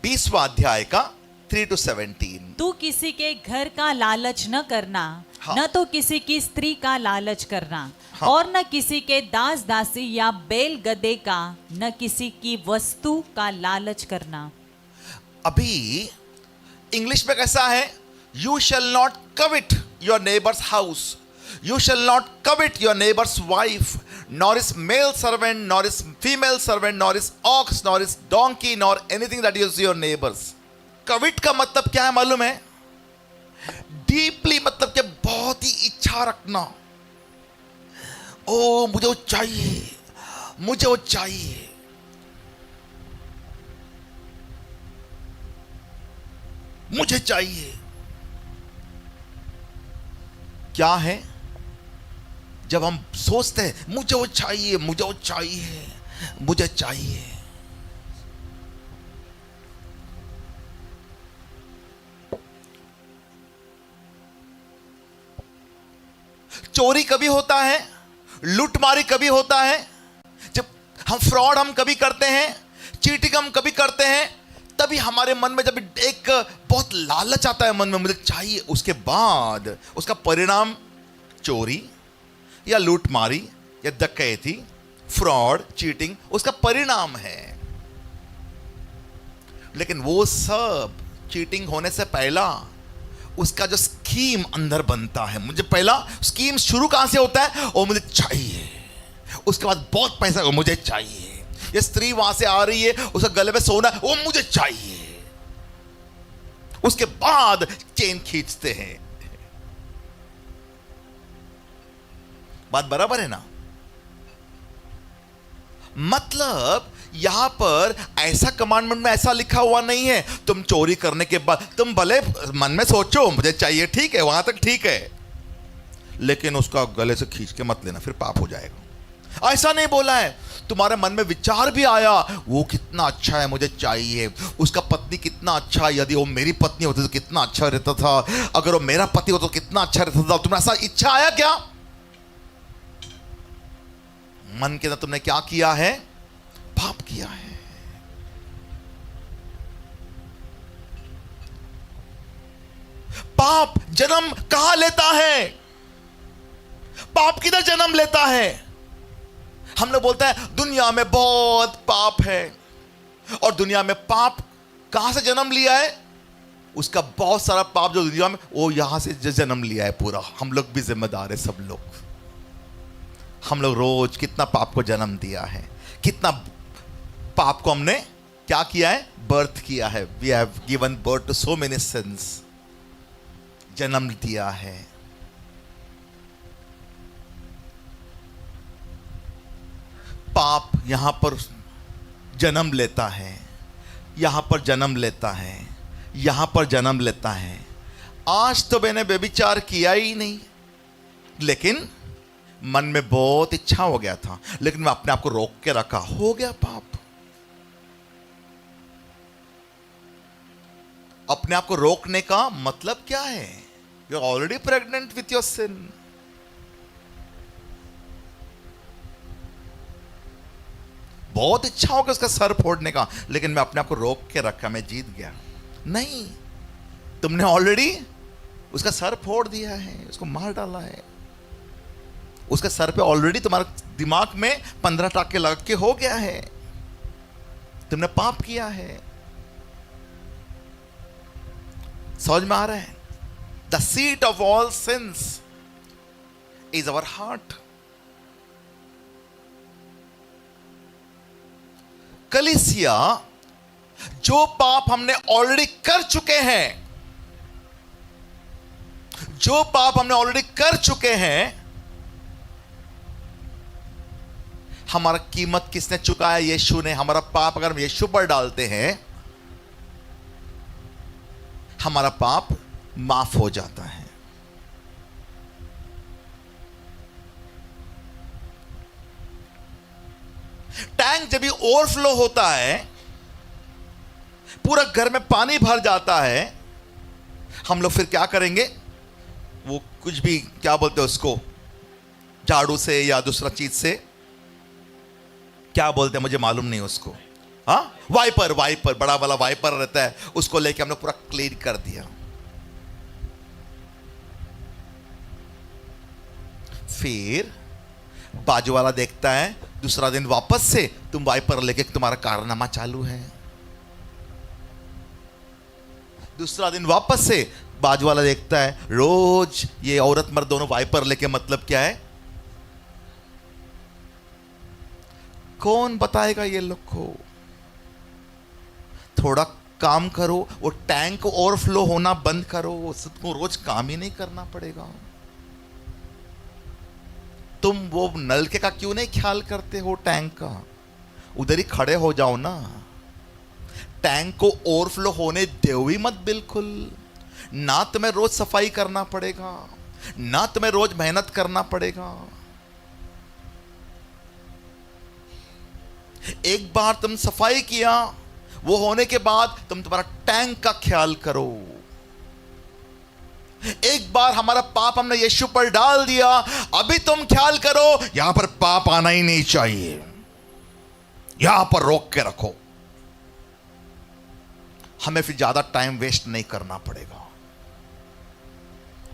20वां अध्याय का 3 to 17। तू किसी के घर का लालच न करना, हाँ। न तो किसी की स्त्री का लालच करना, हाँ। और न किसी के दास दासी या बैल गदे का, न किसी की वस्तु का लालच करना। अभी इंग्लिश में कैसा है? You shall not covet your neighbor's house, you shall not covet your neighbor's wife, nor his male servant, nor his female servant, nor his ox, nor his donkey, nor anything that is your neighbor's। covet का मतलब क्या है मालूम है? डीपली, मतलब कि बहुत ही इच्छा रखना। ओ मुझे वो चाहिए, मुझे वो चाहिए। मुझे चाहिए क्या है? जब हम सोचते हैं मुझे वो चाहिए, मुझे वो चाहिए, मुझे चाहिए, चोरी कभी होता है, लूटमारी कभी होता है, जब हम फ्रॉड हम कभी करते हैं, चीटिंग हम कभी करते हैं, तभी हमारे मन में जब एक बहुत लालच आता है मन में, मुझे चाहिए, उसके बाद उसका परिणाम चोरी या लूटमारी या डकैती, फ्रॉड, चीटिंग उसका परिणाम है। लेकिन वो सब चीटिंग होने से पहला उसका जो स्कीम अंदर बनता है, मुझे पहला स्कीम शुरू कहां से होता है? ओ मुझे चाहिए, उसके बाद बहुत पैसा, वो मुझे चाहिए। ये स्त्री वहां से आ रही है, उसके गले में सोना, वो मुझे चाहिए, उसके बाद चेन खींचते हैं। बात बराबर है ना? मतलब यहां पर ऐसा कमांडमेंट में ऐसा लिखा हुआ नहीं है तुम चोरी करने के बाद तुम भले मन में सोचो मुझे चाहिए, ठीक है, वहां तक ठीक है, लेकिन उसका गले से खींच के मत लेना, फिर पाप हो जाएगा। ऐसा नहीं बोला है। तुम्हारे मन में विचार भी आया, वो कितना अच्छा है, मुझे चाहिए, उसका पत्नी कितना अच्छा है, यदि वो मेरी पत्नी होती तो कितना अच्छा रहता था, अगर वो मेरा पति हो तो कितना अच्छा रहता था। तुम्हें ऐसा इच्छा आया क्या? मन के अंदर तुमने क्या किया है? पाप किया है। पाप जन्म कहां लेता है? पाप किधर जन्म लेता है? हम लोग बोलते हैं दुनिया में बहुत पाप है, और दुनिया में पाप कहां से जन्म लिया है? उसका बहुत सारा पाप जो दुनिया में, वो यहां से जन्म लिया है पूरा। हम लोग भी जिम्मेदार है, सब लोग। हम लोग रोज कितना पाप को जन्म दिया है, कितना पाप को हमने क्या किया है? बर्थ किया है। We have given birth to so many sins. जन्म दिया है। पाप यहां पर जन्म लेता है, यहां पर जन्म लेता है, यहां पर जन्म लेता है। आज तो मैंने व्यभिचार किया ही नहीं, लेकिन मन में बहुत इच्छा हो गया था, लेकिन मैं अपने आप को रोक के रखा, हो गया पाप। अपने आप को रोकने का मतलब क्या है? You are already pregnant with your sin. बहुत इच्छा होगा उसका सर फोड़ने का, लेकिन मैं अपने आप को रोक के रखा, मैं जीत गया। नहीं, तुमने ऑलरेडी उसका सर फोड़ दिया है, उसको मार डाला है। उसके सर पे ऑलरेडी तुम्हारे दिमाग में 15 टाके लग के हो गया है। तुमने पाप किया है। समझ में आ रहा है? The seat of all since is our heart. कलीसिया, जो पाप हमने ऑलरेडी कर चुके हैं, जो पाप हमने ऑलरेडी कर चुके हैं, हमारा कीमत किसने चुकाया? यीशु ने। हमारा पाप अगर हम यीशु पर डालते हैं, हमारा पाप माफ हो जाता है। टैंक जब भी ओवरफ्लो होता है, पूरा घर में पानी भर जाता है, हम लोग फिर क्या करेंगे? वो कुछ भी, क्या बोलते हैं उसको, झाड़ू से या दूसरा चीज से, क्या बोलते हैं मुझे मालूम नहीं उसको, हाँ, वाइपर, वाइपर, बड़ा वाला वाइपर रहता है, उसको लेके हमने पूरा क्लीन कर दिया। फिर बाजू वाला देखता है दूसरा दिन वापस से तुम वाइपर लेके, तुम्हारा कारनामा चालू है। दूसरा दिन वापस से बाजू वाला देखता है रोज ये औरत मर्द दोनों वाइपर लेके, मतलब क्या है? कौन बताएगा ये लोग को? थोड़ा काम करो, वो टैंक ओवरफ्लो होना बंद करो, सबको रोज काम ही नहीं करना पड़ेगा। तुम वो नलके का क्यों नहीं ख्याल करते हो? टैंक का उधर ही खड़े हो जाओ ना। टैंक को ओवरफ्लो होने दो ही मत बिल्कुल। ना तुम्हें रोज सफाई करना पड़ेगा, ना तुम्हें रोज मेहनत करना पड़ेगा। एक बार तुम सफाई किया, वो होने के बाद तुम तुम्हारा टैंक का ख्याल करो। एक बार हमारा पाप हमने यीशु पर डाल दिया, अभी तुम ख्याल करो यहां पर पाप आना ही नहीं चाहिए, यहां पर रोक के रखो। हमें फिर ज्यादा टाइम वेस्ट नहीं करना पड़ेगा।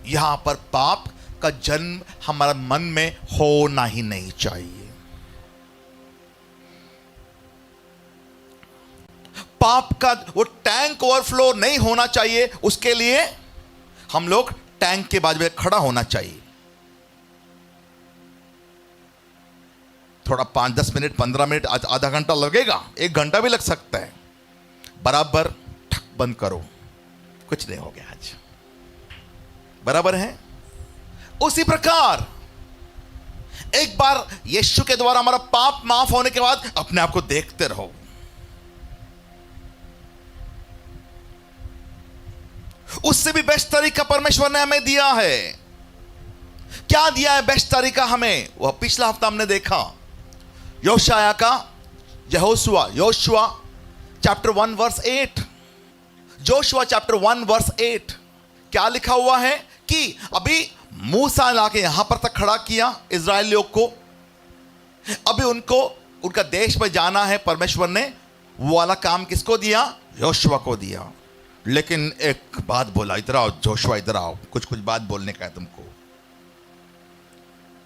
यहां पर पाप का जन्म हमारे मन में होना ही नहीं चाहिए। पाप का वो टैंक ओवरफ्लो नहीं होना चाहिए, उसके लिए हम लोग टैंक के बाजू में खड़ा होना चाहिए। थोड़ा 5-10 मिनट, 15 मिनट, आधा घंटा लगेगा, 1 घंटा भी लग सकता है। बराबर ठक बंद करो, कुछ नहीं हो गया आज, बराबर है। उसी प्रकार एक बार यीशु के द्वारा हमारा पाप माफ होने के बाद अपने आप को देखते रहो। उससे भी बेस्ट तरीका परमेश्वर ने हमें दिया है। क्या दिया है बेस्ट तरीका हमें? वह पिछला हफ्ता हमने देखा, योशाया का, Joshua chapter 1 verse 8। Joshua chapter 1 verse 8 क्या लिखा हुआ है कि अभी मूसा लाके यहां पर तक खड़ा किया इजरायलियों को, अभी उनको उनका देश में जाना है। परमेश्वर ने वो वाला काम किसको दिया? योशुआ को दिया। लेकिन एक बात बोला, इधर आओ जोशुआ, इधर आओ, कुछ बात बोलने का है तुमको।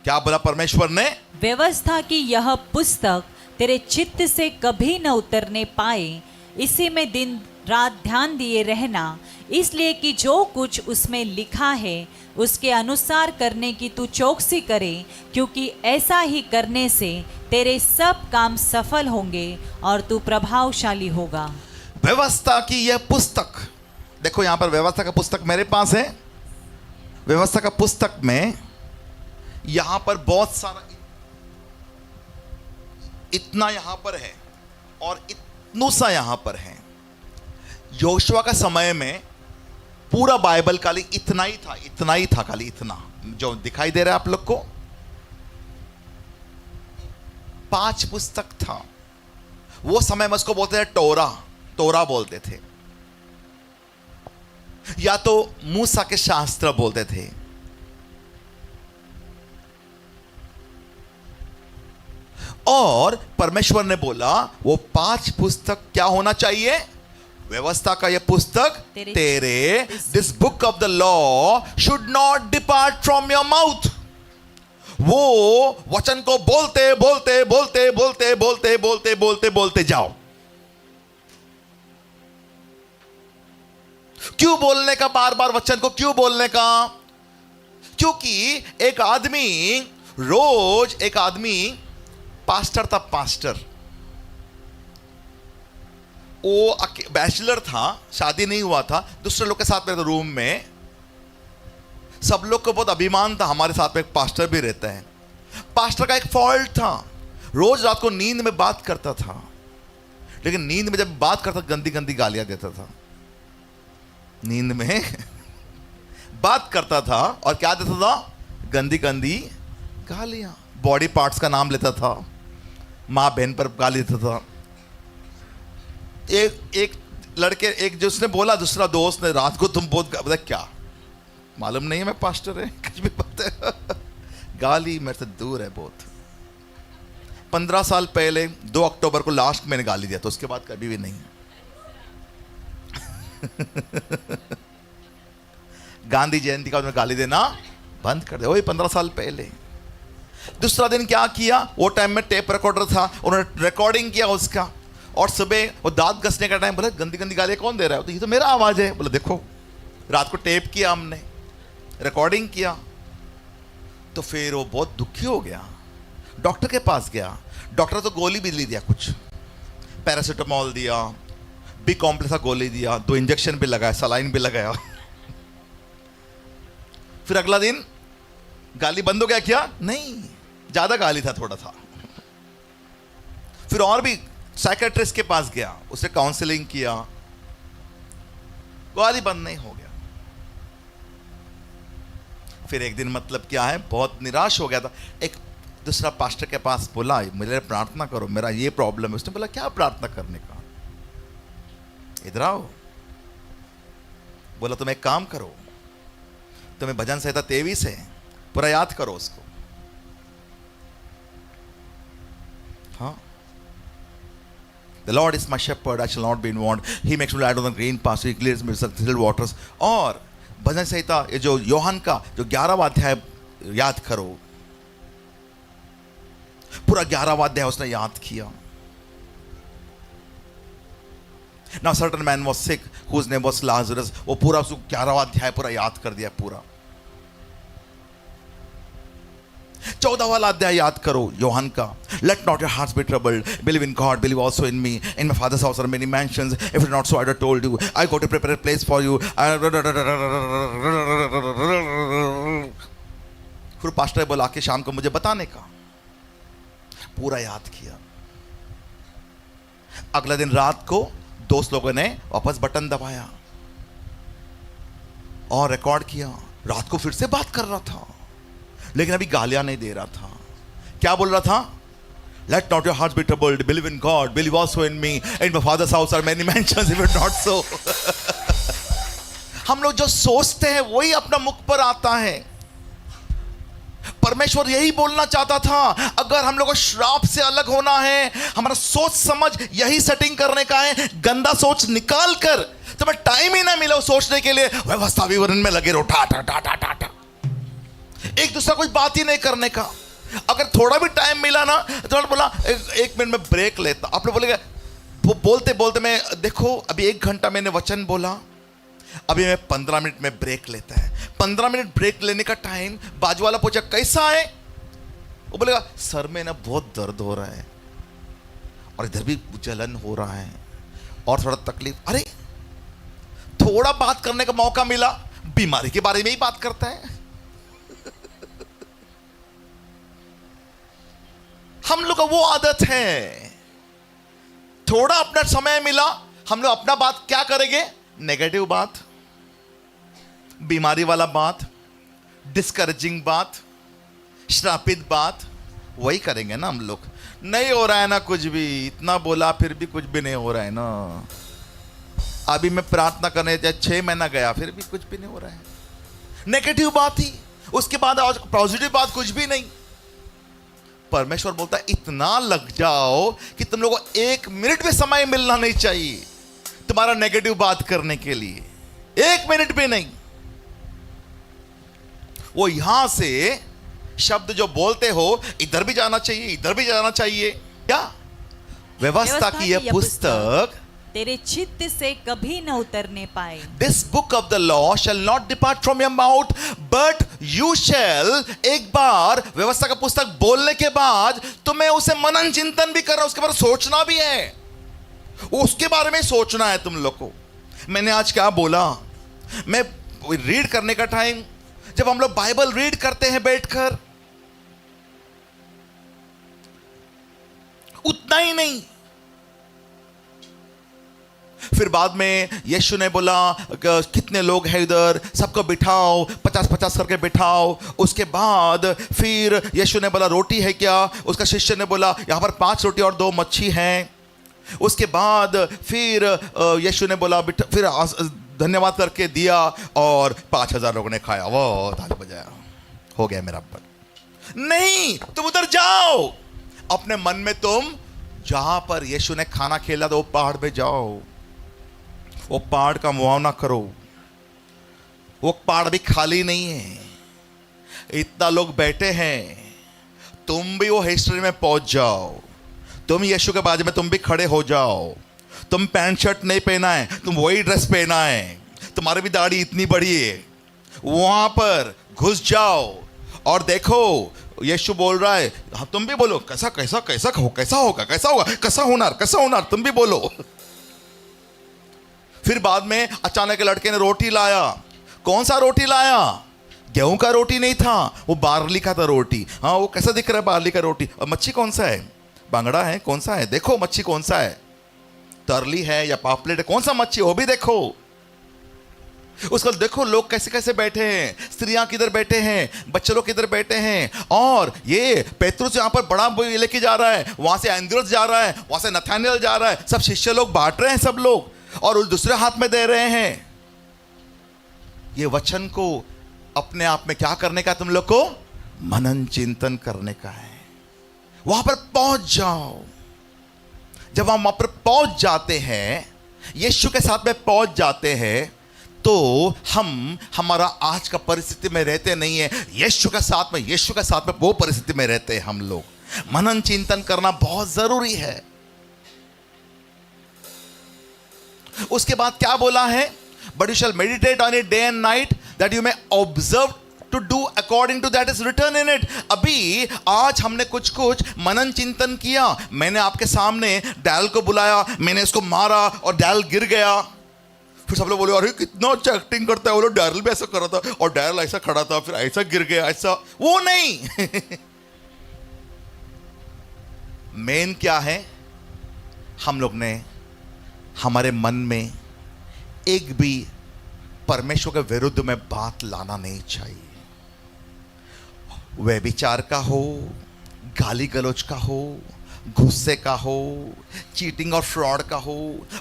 क्या बोला परमेश्वर ने? व्यवस्था की यह पुस्तक तेरे चित्त से कभी न उतरने पाए, इसी में दिन रात ध्यान दिए रहना, इसलिए कि जो कुछ उसमें लिखा है उसके अनुसार करने की तू चौकसी करे, क्योंकि ऐसा ही करने से तेरे सब काम सफल होंगे और तू प्रभावशाली होगा। व्यवस्था की यह पुस्तक, देखो यहां पर व्यवस्था का पुस्तक मेरे पास है। व्यवस्था का पुस्तक में यहां पर बहुत सारा, इतना यहां पर है और इतनू सा यहां पर है। योशुआ का समय में पूरा बाइबल खाली इतना ही था, इतना ही था, खाली इतना जो दिखाई दे रहा है आप लोग को। 5 पुस्तक था। वो समय में उसको बोलते थे टोरा बोलते थे। या तो मूसा के शास्त्र बोलते थे। और परमेश्वर ने बोला वो 5 पुस्तक क्या होना चाहिए? व्यवस्था का यह पुस्तक तेरे, this book of the law should not depart from your mouth. वो वचन को बोलते बोलते बोलते बोलते बोलते बोलते बोलते बोलते जाओ। क्यों बोलने का बार बार वचन को, क्यों बोलने का? क्योंकि एक आदमी पास्टर था, पास्टर। वो बैचलर था, शादी नहीं हुआ था, दूसरे लोग के साथ में रूम में। सब लोग को बहुत अभिमान था, हमारे साथ में एक पास्टर भी रहता है। पास्टर का एक फॉल्ट था, रोज रात को नींद में बात करता था, लेकिन नींद में जब बात करता गंदी गंदी गालियां देता था। नींद में बात करता था और क्या देता था? गंदी गंदी गालियां। बॉडी पार्ट्स का नाम लेता था, माँ बहन पर गाली देता था। एक लड़के, एक जो उसने बोला, दूसरा दोस्त ने, रात को तुम बहुत बता, क्या मालूम नहीं है मैं पास्टर है, कुछ भी पता है। गाली मेरे से दूर है बहुत। 15 साल पहले 2 अक्टूबर को लास्ट मैंने गाली दिया, तो उसके बाद कभी भी नहीं। गांधी जयंती का मैं गाली देना बंद कर दे, वही 15 साल पहले। दूसरा दिन क्या किया, वो टाइम में टेप रिकॉर्डर था, उन्होंने रिकॉर्डिंग किया उसका। और सुबह वो दांत घसने का टाइम बोला, गंदी गंदी गालियां कौन दे रहा है? तो ये तो मेरा आवाज है। बोला देखो, रात को टेप किया हमने, रिकॉर्डिंग किया। तो फिर वो बहुत दुखी हो गया, डॉक्टर के पास गया। डॉक्टर तो गोली भी ले दिया, कुछ पैरासिटामोल दिया, बी कॉम्प्लेक्स का गोली दिया, 2 इंजेक्शन भी लगाया, सलाइन भी लगाया। फिर अगला दिन गाली बंद हो गया क्या? नहीं, ज्यादा गाली था, थोड़ा था। फिर और भी साइकेट्रिस्ट के पास गया, उससे काउंसलिंग किया, गाली बंद नहीं हो गया। फिर एक दिन मतलब क्या है, बहुत निराश हो गया था। एक दूसरा पास्टर के पास बोला, मेरे प्रार्थना करो, मेरा ये प्रॉब्लम है। उसने बोला क्या प्रार्थना करने का, इधर आओ। बोला तुम एक काम करो, तुम्हें भजन संहिता 23 है, पूरा याद करो उसको। हाँ, The Lord is my shepherd, I shall not be in want. He makes me lie down on the green pasture, He clears me beside still waters. और भजन संहिता ये जो योहान का जो 11वां अध्याय याद करो, पूरा 11वां अध्याय उसने याद किया। Now certain man was sick, whose name was Lazarus. वो पूरा 11वां अध्याय पूरा याद कर दिया पूरा। 14वां अध्याय याद करो योहान का। Let not your hearts be troubled. Believe in God, believe also in me. In my Father's house are many mansions. If it not so, I'd have told you. I go to prepare a place for you. फिर पास्टर बोला कि शाम को मुझे बताने का, पूरा याद किया। अगला दिन रात को दोस्त लोगों ने वापस बटन दबाया और रिकॉर्ड किया। रात को फिर से बात कर रहा था, लेकिन अभी गालियां नहीं दे रहा था। क्या बोल रहा था? Let not your hearts be troubled. Believe in God. Believe also in me. In my Father's house are many mansions. If it not so. हम लोग जो सोचते हैं वही अपना मुख पर आता है। परमेश्वर यही बोलना चाहता था, अगर हम लोग को श्राप से अलग होना है, हमारा सोच समझ यही सेटिंग करने का है। गंदा सोच निकाल कर तुम्हें टाइम ही ना मिले सोचने के लिए, व्यवस्था विवरण में लगे रहो, टा टा टा टा टा टा, एक दूसरा कोई बात ही नहीं करने का। अगर थोड़ा भी टाइम मिला ना तो बोला एक मिनट में ब्रेक लेता। आप लोग बोलेंगे बोलते बोलते मैं देखो अभी 1 घंटा मैंने वचन बोला, अभी मैं 15 मिनट में ब्रेक लेता है। 15 मिनट ब्रेक लेने का टाइम, बाजू वाला पूछा कैसा है, वो बोलेगा सर में ना बहुत दर्द हो रहा है और इधर भी जलन हो रहा है और थोड़ा तकलीफ। अरे थोड़ा बात करने का मौका मिला, बीमारी के बारे में ही बात करता है। हम लोग का वो आदत है, थोड़ा अपना समय मिला हम लोग अपना बात क्या करेंगे, नेगेटिव बात, बीमारी वाला बात, डिस्करेजिंग बात, श्रापित बात, वही करेंगे ना हम लोग। नहीं हो रहा है ना कुछ भी, इतना बोला फिर भी कुछ भी नहीं हो रहा है ना। अभी मैं प्रार्थना करने 6 महीना गया, फिर भी कुछ भी नहीं हो रहा है। नेगेटिव बात ही, उसके बाद आज पॉजिटिव बात कुछ भी नहीं। परमेश्वर बोलता है इतना लग जाओ कि तुम लोगों को 1 मिनट भी समय मिलना नहीं चाहिए तुम्हारा नेगेटिव बात करने के लिए, 1 मिनट भी नहीं। वो यहां से शब्द जो बोलते हो, इधर भी जाना चाहिए, इधर भी जाना चाहिए। क्या व्यवस्था की यह पुस्तक तेरे चित्त से कभी न उतरने पाए। This book of the law shall not depart from your mouth, but you shall, एक बार व्यवस्था का पुस्तक बोलने के बाद तुम्हें उसे मनन चिंतन भी करना, उसके बारे में सोचना भी है, उसके बारे में सोचना है तुम लोग को। मैंने आज क्या बोला, मैं रीड करने का टाइम, जब हम लोग बाइबल रीड करते हैं बैठकर, उतना ही नहीं, फिर बाद में यीशु ने बोला कितने लोग हैं इधर, सबको बिठाओ, 50-50 करके बिठाओ। उसके बाद फिर यीशु ने बोला रोटी है क्या, उसका शिष्य ने बोला यहाँ पर 5 रोटी और 2 मच्छी हैं। उसके बाद फिर यीशु ने बोला फिर धन्यवाद करके दिया और 5000 लोगों ने खाया, वो ताली बजाया, हो गया मेरा बल। नहीं, तुम उधर जाओ, अपने मन में तुम जहां पर यीशु ने खाना खेला तो वो पहाड़ पे जाओ, वो पहाड़ का मुआवना करो। वो पहाड़ भी खाली नहीं है, इतना लोग बैठे हैं, तुम भी वो हिस्ट्री में पहुंच जाओ। तुम यीशु के बाजू में तुम भी खड़े हो जाओ। तुम पैंट शर्ट नहीं पहना है, तुम वही ड्रेस पहना है, तुम्हारी भी दाढ़ी इतनी बड़ी है, वहां पर घुस जाओ और देखो यीशु बोल रहा है। हाँ, तुम भी बोलो कैसा कैसा कैसा कैसा होगा, कैसा होगा, कैसा होना, तुम भी बोलो। फिर बाद में अचानक लड़के ने रोटी लाया। कौन सा रोटी लाया? गेहूं का रोटी नहीं था, वो बार्ली का था रोटी। हाँ, वो कैसा दिख रहा है बार्ली का रोटी। और मच्छी कौन सा है? बांगड़ा है? कौन सा है? देखो मच्छी कौन सा है, तरली है या पापलेट है, कौन सा मच्छी, वो भी देखो। उसको देखो लोग कैसे कैसे बैठे हैं, स्त्रियां किधर बैठे हैं, बच्चे लोग किधर बैठे हैं। और ये पेतरुस यहाँ पर बड़ा लेके जा रहा है, वहां से एंद्रुस जा रहा है, वहां से नथानिएल जा रहा है, सब शिष्य लोग बांट रहे हैं सब लोग, और उस दूसरे हाथ में दे रहे हैं। ये वचन को अपने आप में क्या करने का, तुम लोग को मनन चिंतन करने का है। वहां पर पहुंच जाओ। जब हम वहां पर पहुंच जाते हैं, यीशु के साथ में पहुंच जाते हैं, तो हम हमारा आज का परिस्थिति में रहते नहीं है, यीशु के साथ में वो परिस्थिति में रहते हैं हम लोग। मनन चिंतन करना बहुत जरूरी है। उसके बाद क्या बोला है? But you shall meditate on it day and night that you may observe to do according to that is return in it. अभी आज हमने कुछ मनन चिंतन किया। मैंने आपके सामने डैल को बुलाया, मैंने इसको मारा और डैल गिर गया। फिर सब लोग बोले अरे कितना अच्छा एक्टिंग करता है, वो लोग डैरल भी ऐसा कर रहा था और डैरल ऐसा खड़ा था, फिर ऐसा गिर गया, ऐसा। वो नहीं। मेन क्या है, हम लोग ने हमारे मन में एक भी परमेश्वर के विरुद्ध में बात लाना नहीं चाहिए। व्यभिचार का हो, गाली गलौज का हो, गुस्से का हो, चीटिंग और फ्रॉड का हो,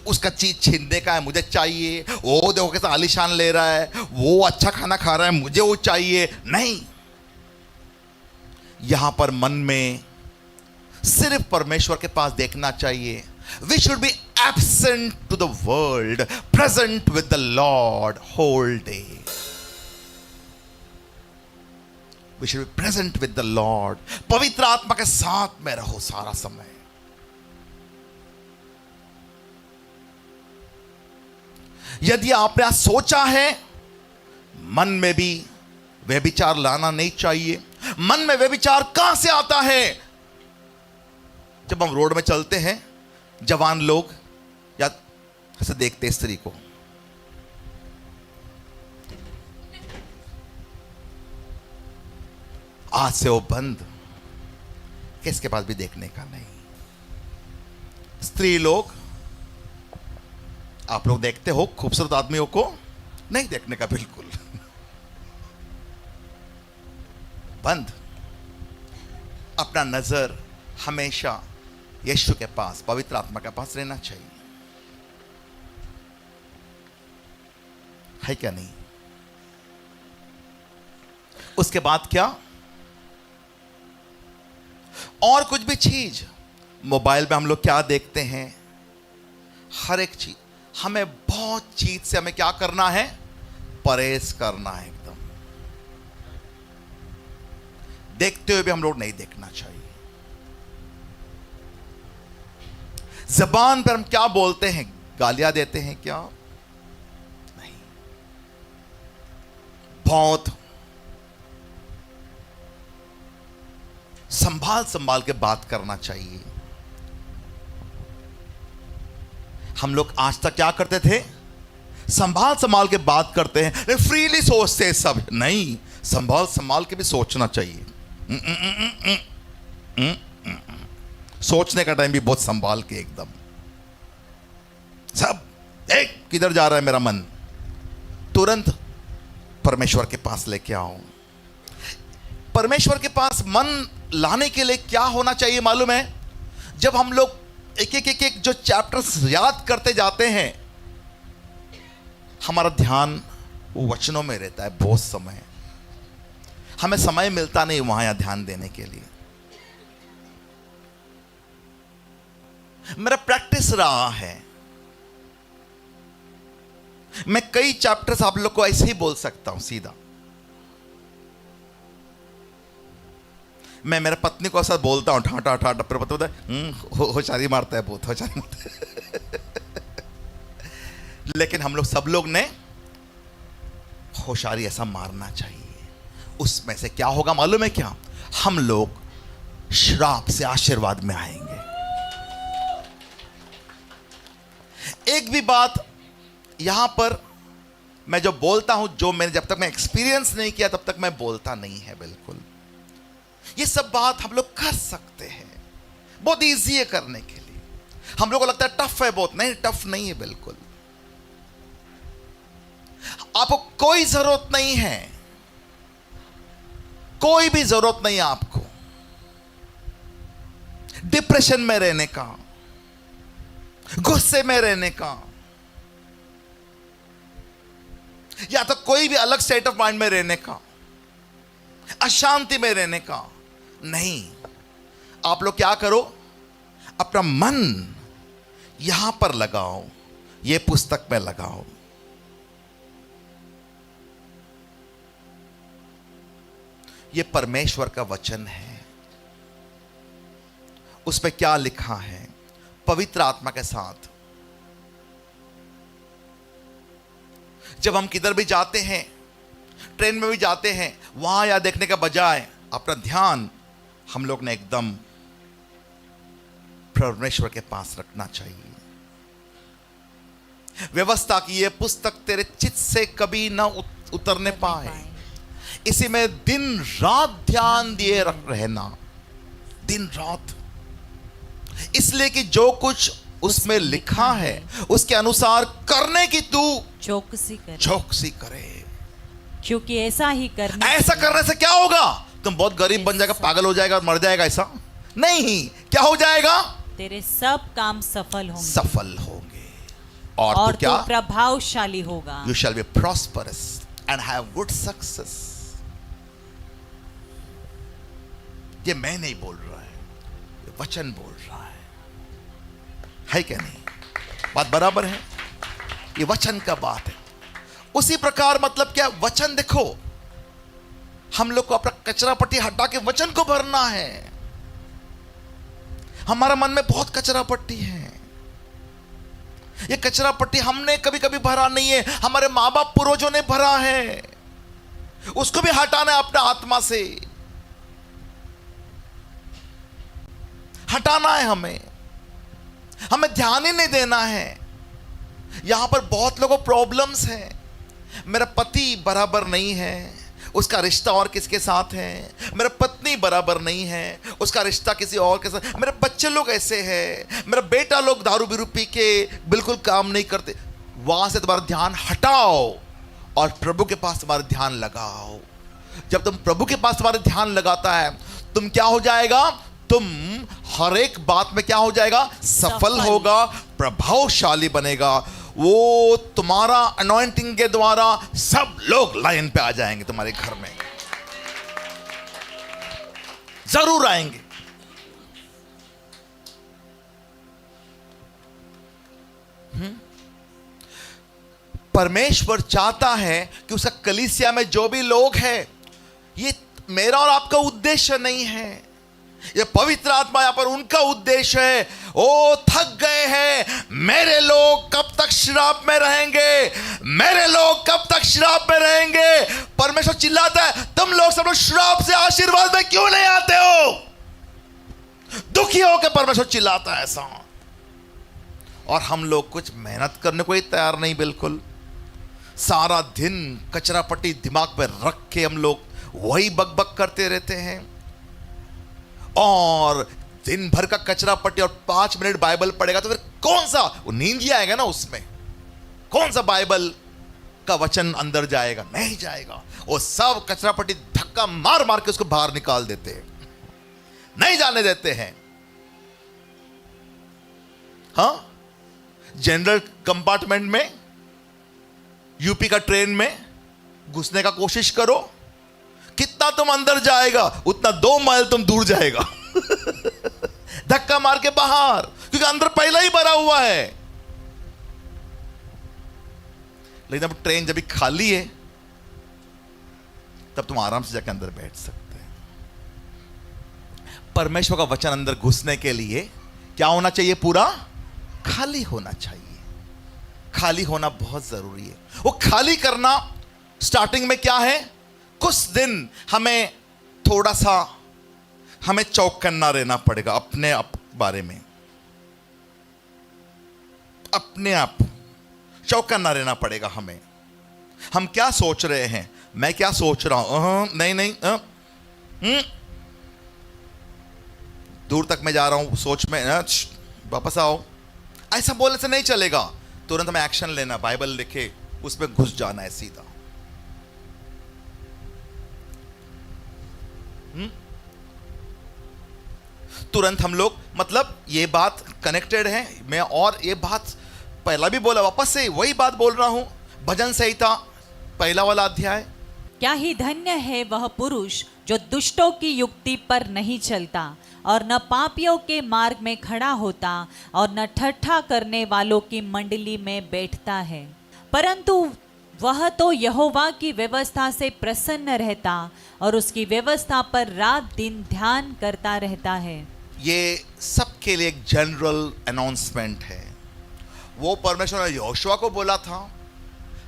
उसका चीज छीनने का है, मुझे चाहिए, वो देखो कैसा आलीशान ले रहा है, वो अच्छा खाना खा रहा है, मुझे वो चाहिए। नहीं, यहां पर मन में सिर्फ परमेश्वर के पास देखना चाहिए। We should be absent to the world, present with the Lord whole day. We should be present with the Lord. पवित्र आत्मा के साथ में रहो सारा समय। यदि आपने आज सोचा है मन में भी व्यभिचार लाना नहीं चाहिए। मन में व्यभिचार कहां से आता है? जब हम रोड में चलते हैं, जवान लोग या ऐसे देखते स्त्री को, आज से वो बंद, किसके पास भी देखने का नहीं। स्त्री लोग, आप लोग देखते हो खूबसूरत आदमियों को नहीं देखने का, बिल्कुल बंद। अपना नजर हमेशा यीशु के पास, पवित्र आत्मा के पास रहना चाहिए। है क्या नहीं? उसके बाद क्या? और कुछ भी चीज, मोबाइल में हम लोग क्या देखते हैं, हर एक चीज, हमें बहुत चीज से हमें क्या करना है? परहेज करना है एकदम। देखते हुए भी हम लोग नहीं देखना चाहिए। जबान पर हम क्या बोलते हैं? गालियां देते हैं क्या? नहीं। बहुत संभाल संभाल के बात करना चाहिए। हम लोग आज तक क्या करते थे? संभाल संभाल के बात करते हैं, फ्रीली सोचते हैं सब। नहीं, संभाल संभाल के भी सोचना चाहिए। सोचने का टाइम भी बहुत संभाल के एकदम। सब एक किधर जा रहा है मेरा मन, तुरंत परमेश्वर के पास लेके आओ। परमेश्वर के पास मन लाने के लिए क्या होना चाहिए मालूम है? जब हम लोग एक एक जो चैप्टर्स याद करते जाते हैं, हमारा ध्यान वो वचनों में रहता है। बहुत समय हमें समय मिलता नहीं वहां या ध्यान देने के लिए। मेरा प्रैक्टिस रहा है, मैं कई चैप्टर्स आप लोग को ऐसे ही बोल सकता हूं सीधा। मैं मेरे पत्नी को ऐसा बोलता हूं, ठाटा ठाटा, पर पता है होशियारी मारता है, बहुत होशियारी मारता है। लेकिन हम लोग सब लोग ने होशियारी ऐसा मारना चाहिए। उसमें से क्या होगा मालूम है क्या? हम लोग श्राप से आशीर्वाद में आएंगे। एक भी बात यहां पर मैं जो बोलता हूं, जो मैंने जब तक मैं एक्सपीरियंस नहीं किया तब तक मैं बोलता नहीं है बिल्कुल। ये सब बात हम लोग कर सकते हैं, बहुत इजी है करने के लिए। हम लोग को लगता है टफ है बहुत, नहीं टफ नहीं है बिल्कुल। आपको कोई जरूरत नहीं है, कोई भी जरूरत नहीं है आपको डिप्रेशन में रहने का, गुस्से में रहने का, या तो कोई भी अलग स्टेट ऑफ माइंड में रहने का, अशांति में रहने का नहीं। आप लोग क्या करो? अपना मन यहां पर लगाओ, ये पुस्तक में लगाओ। ये परमेश्वर का वचन है। उस पे क्या लिखा है? पवित्र आत्मा के साथ जब हम किधर भी जाते हैं, ट्रेन में भी जाते हैं, वहां या देखने का बजाय अपना ध्यान हम लोग ने एकदम परमेश्वर के पास रखना चाहिए। व्यवस्था की ये पुस्तक तेरे चित्त से कभी ना उतरने पाए, इसी में दिन रात ध्यान दिए रहना, दिन रात। इसलिए कि जो कुछ उसमें लिखा है उसके अनुसार करने की तू चौकसी करे। क्योंकि ऐसा करने से क्या होगा? तुम बहुत गरीब बन जाएगा, पागल हो जाएगा और मर जाएगा, ऐसा नहीं। क्या हो जाएगा? तेरे सब काम सफल होंगे और तू क्या? प्रभावशाली होगा। You shall be prosperous and have good success। ये मैं नहीं बोल रहा है, ये वचन बोल रहा है क्या नहीं? बात बराबर है, ये वचन का बात है। उसी प्रकार मतलब क्या? वचन देखो, हम लोग को अपना कचरा पट्टी हटा के वचन को भरना है। हमारा मन में बहुत कचरा पट्टी है। ये कचरा पट्टी हमने कभी कभी भरा नहीं है, हमारे माँ बाप पूर्वजों ने भरा है। उसको भी हटाना है अपने आत्मा से, हटाना है हमें ध्यान ही नहीं देना है। यहां पर बहुत लोगों को प्रॉब्लम्स हैं। मेरा पति बराबर नहीं है, उसका रिश्ता और किसके साथ है। मेरा पत्नी बराबर नहीं है, उसका रिश्ता किसी और के साथ। मेरे बच्चे लोग ऐसे हैं, मेरा बेटा लोग दारू बीरू पी के बिल्कुल काम नहीं करते। वहां से तुम्हारा ध्यान हटाओ और प्रभु के पास तुम्हारा ध्यान लगाओ। जब तुम प्रभु के पास तुम्हारा ध्यान लगाता है, तुम क्या हो जाएगा? तुम हर एक बात में क्या हो जाएगा? सफल होगा, प्रभावशाली बनेगा। वो तुम्हारा अनॉइंटिंग के द्वारा सब लोग लाइन पे आ जाएंगे तुम्हारे घर में, जरूर आएंगे। परमेश्वर चाहता है कि उसका कलीसिया में जो भी लोग हैं, ये मेरा और आपका उद्देश्य नहीं है, ये पवित्र आत्मा यहां पर उनका उद्देश्य है। ओ थक गए हैं, मेरे लोग कब तक श्राप में रहेंगे, मेरे लोग कब तक श्राप में रहेंगे। परमेश्वर चिल्लाता है, तुम लोग सब लोग श्राप से आशीर्वाद में क्यों नहीं आते हो? दुखी होकर परमेश्वर चिल्लाता है ऐसा। और हम लोग कुछ मेहनत करने को ही तैयार नहीं, बिल्कुल। सारा दिन कचरा पट्टी दिमाग पे रख के हम लोग वही बकबक करते रहते हैं, और दिन भर का कचरा पट्टी और 5 मिनट बाइबल पढ़ेगा तो फिर कौन सा वो नींद ही आएगा ना, उसमें कौन सा बाइबल का वचन अंदर जाएगा? नहीं जाएगा। वो सब कचरा पट्टी धक्का मार मार के उसको बाहर निकाल देते हैं, नहीं जाने देते हैं। हाँ, जनरल कंपार्टमेंट में यूपी का ट्रेन में घुसने का कोशिश करो, कितना तुम अंदर जाएगा उतना 2 माइल तुम दूर जाएगा धक्का मार के बाहर, क्योंकि अंदर पहला ही भरा हुआ है। लेकिन अब ट्रेन जब भी खाली है तब तुम आराम से जाकर अंदर बैठ सकते हैं। परमेश्वर का वचन अंदर घुसने के लिए क्या होना चाहिए? पूरा खाली होना चाहिए। खाली होना बहुत जरूरी है। वो खाली करना स्टार्टिंग में क्या है? कुछ दिन हमें थोड़ा सा हमें चौकन्ना रहना पड़ेगा अपने आप बारे में, अपने आप चौकन्ना रहना पड़ेगा हमें। हम क्या सोच रहे हैं, मैं क्या सोच रहा हूं, नहीं, दूर तक मैं जा रहा हूं सोच में, वापस आओ। ऐसा बोलने से नहीं चलेगा। तुरंत हमें एक्शन लेना, बाइबल लिखे उसमें घुस जाना है सीधा। तुरंत हम लोग, मतलब ये बात कनेक्टेड है। मैं और ये बात पहला भी बोला, वापस से वही बात बोल रहा हूं। भजन संहिता 1 वाला अध्याय, क्या ही धन्य है वह पुरुष जो दुष्टों की युक्ति पर नहीं चलता और न पापियों के मार्ग में खड़ा होता और न ठट्ठा करने वालों की मंडली में बैठता है, परंतु वह तो यहोवा की व्यवस्था से प्रसन्न रहता और उसकी व्यवस्था पर रात दिन ध्यान करता रहता है। ये सबके लिए एक जनरल अनाउंसमेंट है। वो परमेश्वर ने यहोशुआ को बोला था।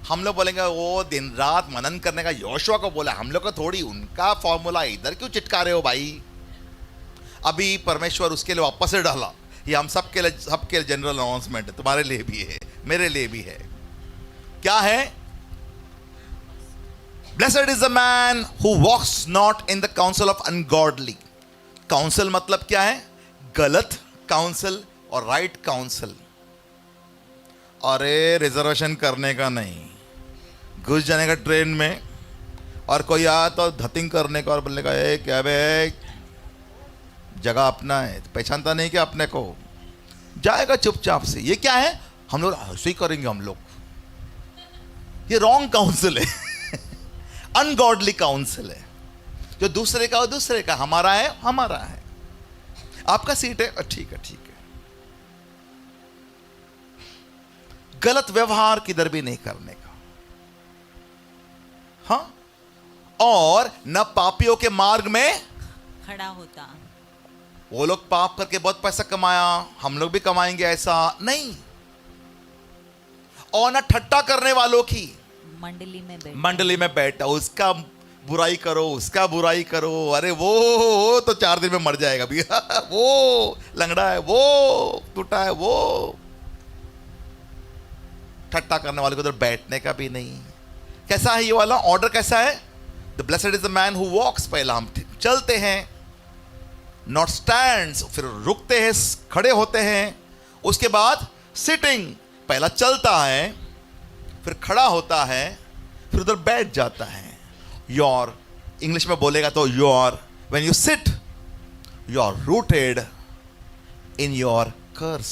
हम लोग बोलेंगे वो दिन रात मनन करने का यहोशुआ को बोला, हम लोग को थोड़ी उनका फॉर्मूला इधर क्यों चिटका रहे हो भाई? अभी परमेश्वर उसके लिए वापस से डाला। ये हम सबके लिए जनरल अनाउंसमेंट है, तुम्हारे लिए भी है, मेरे लिए भी है। क्या है? Blessed is the man who walks not in the counsel of ungodly. Council मतलब क्या है? गलत काउंसिल और राइट काउंसिल। अरे रिजर्वेशन करने का नहीं, घुस जाने का ट्रेन में, और कोई आया तो धतिंग करने का और बोलने का, क्या बे जगह अपना है, पहचानता नहीं क्या अपने को, जाएगा चुपचाप से। ये क्या है? हम लोग ऐसे ही करेंगे हम लोग। ये रॉन्ग काउंसिल है अनगॉडली काउंसिल है। जो दूसरे का, दूसरे का, हमारा है, हमारा है, आपका सीट है, ठीक है, ठीक है। गलत व्यवहार किधर भी नहीं करने का। हाँ, और न पापियों के मार्ग में खड़ा होता। वो लोग पाप करके बहुत पैसा कमाया, हम लोग भी कमाएंगे, ऐसा नहीं। और न ठट्टा करने वालों की मंडली में बैठा, उसका बुराई करो, उसका बुराई करो। अरे वो तो 4 दिन में मर जाएगा भैया वो लंगड़ा है, वो टूटा है, वो। ठट्टा करने वाले को उधर बैठने का भी नहीं। कैसा है ये वाला ऑर्डर? कैसा है? The blessed is the man who walks. पहला हम चलते हैं, नॉट स्टैंड्स, फिर रुकते हैं, खड़े होते हैं। उसके बाद सिटिंग, पहला चलता है, फिर खड़ा होता है, फिर उधर बैठ जाता है। योर, इंग्लिश में बोलेगा तो your, when you sit you are rooted in your curse.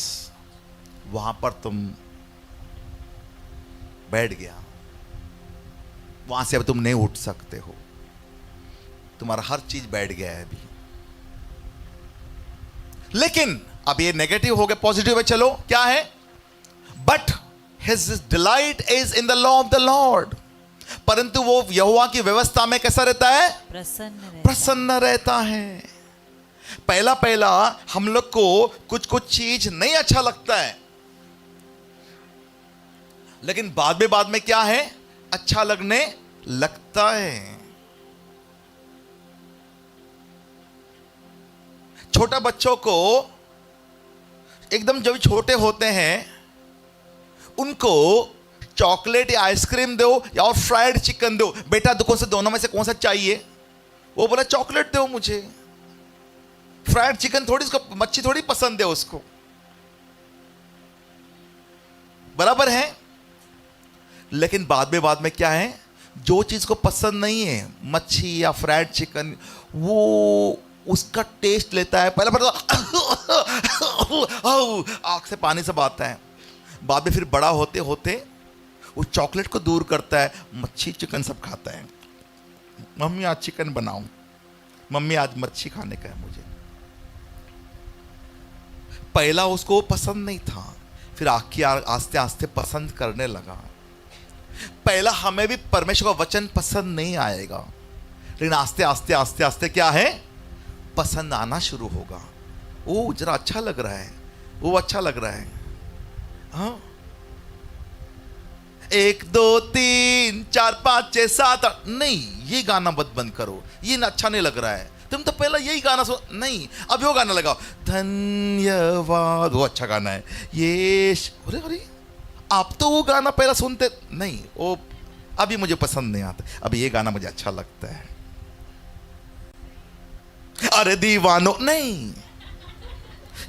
वहां पर तुम बैठ गया, वहां से अब तुम नहीं उठ सकते हो, तुम्हारा हर चीज बैठ गया है अभी। लेकिन अब ये नेगेटिव हो गया, पॉजिटिव है, चलो क्या है? But his delight is in the law of the Lord, परंतु वो यहोवा की व्यवस्था में कैसा रहता है? प्रसन्न रहता है। पहला पहला हम लोग को कुछ कुछ चीज नहीं अच्छा लगता है, लेकिन बाद में क्या है? अच्छा लगने लगता है। छोटा बच्चों को एकदम जब छोटे होते हैं उनको चॉकलेट या आइसक्रीम दो या और फ्राइड चिकन दो, बेटा दुकान से दोनों में से कौन सा चाहिए? वो बोला चॉकलेट दो मुझे, फ्राइड चिकन थोड़ी, उसको मच्छी थोड़ी पसंद है उसको, बराबर है। लेकिन बाद में क्या है? जो चीज को पसंद नहीं है, मच्छी या फ्राइड चिकन, वो उसका टेस्ट लेता है, पहले आंख से पानी सब आता है, बाद में फिर बड़ा होते होते वो चॉकलेट को दूर करता है, मच्छी चिकन सब खाता है। मम्मी आज चिकन बनाओ, मम्मी आज मच्छी खाने का है मुझे। पहला उसको पसंद नहीं था, फिर आस्ते आस्ते पसंद करने लगा। पहला हमें भी परमेश्वर का वचन पसंद नहीं आएगा, लेकिन आस्ते आस्ते क्या है? पसंद आना शुरू होगा। वो जरा अच्छा लग रहा है, वो अच्छा लग रहा है। हाँ, 1 2 3 4 5 6 7 8, नहीं ये गाना मत बंद करो, ये अच्छा नहीं लग रहा है, तुम तो पहला यही गाना सुन, नहीं अब वो गाना लगाओ, धन्यवाद, वो अच्छा गाना है ये। अरे आप तो वो गाना पहला सुनते नहीं, वो अभी मुझे पसंद नहीं आता, अब ये गाना मुझे अच्छा लगता है। अरे दीवानो, नहीं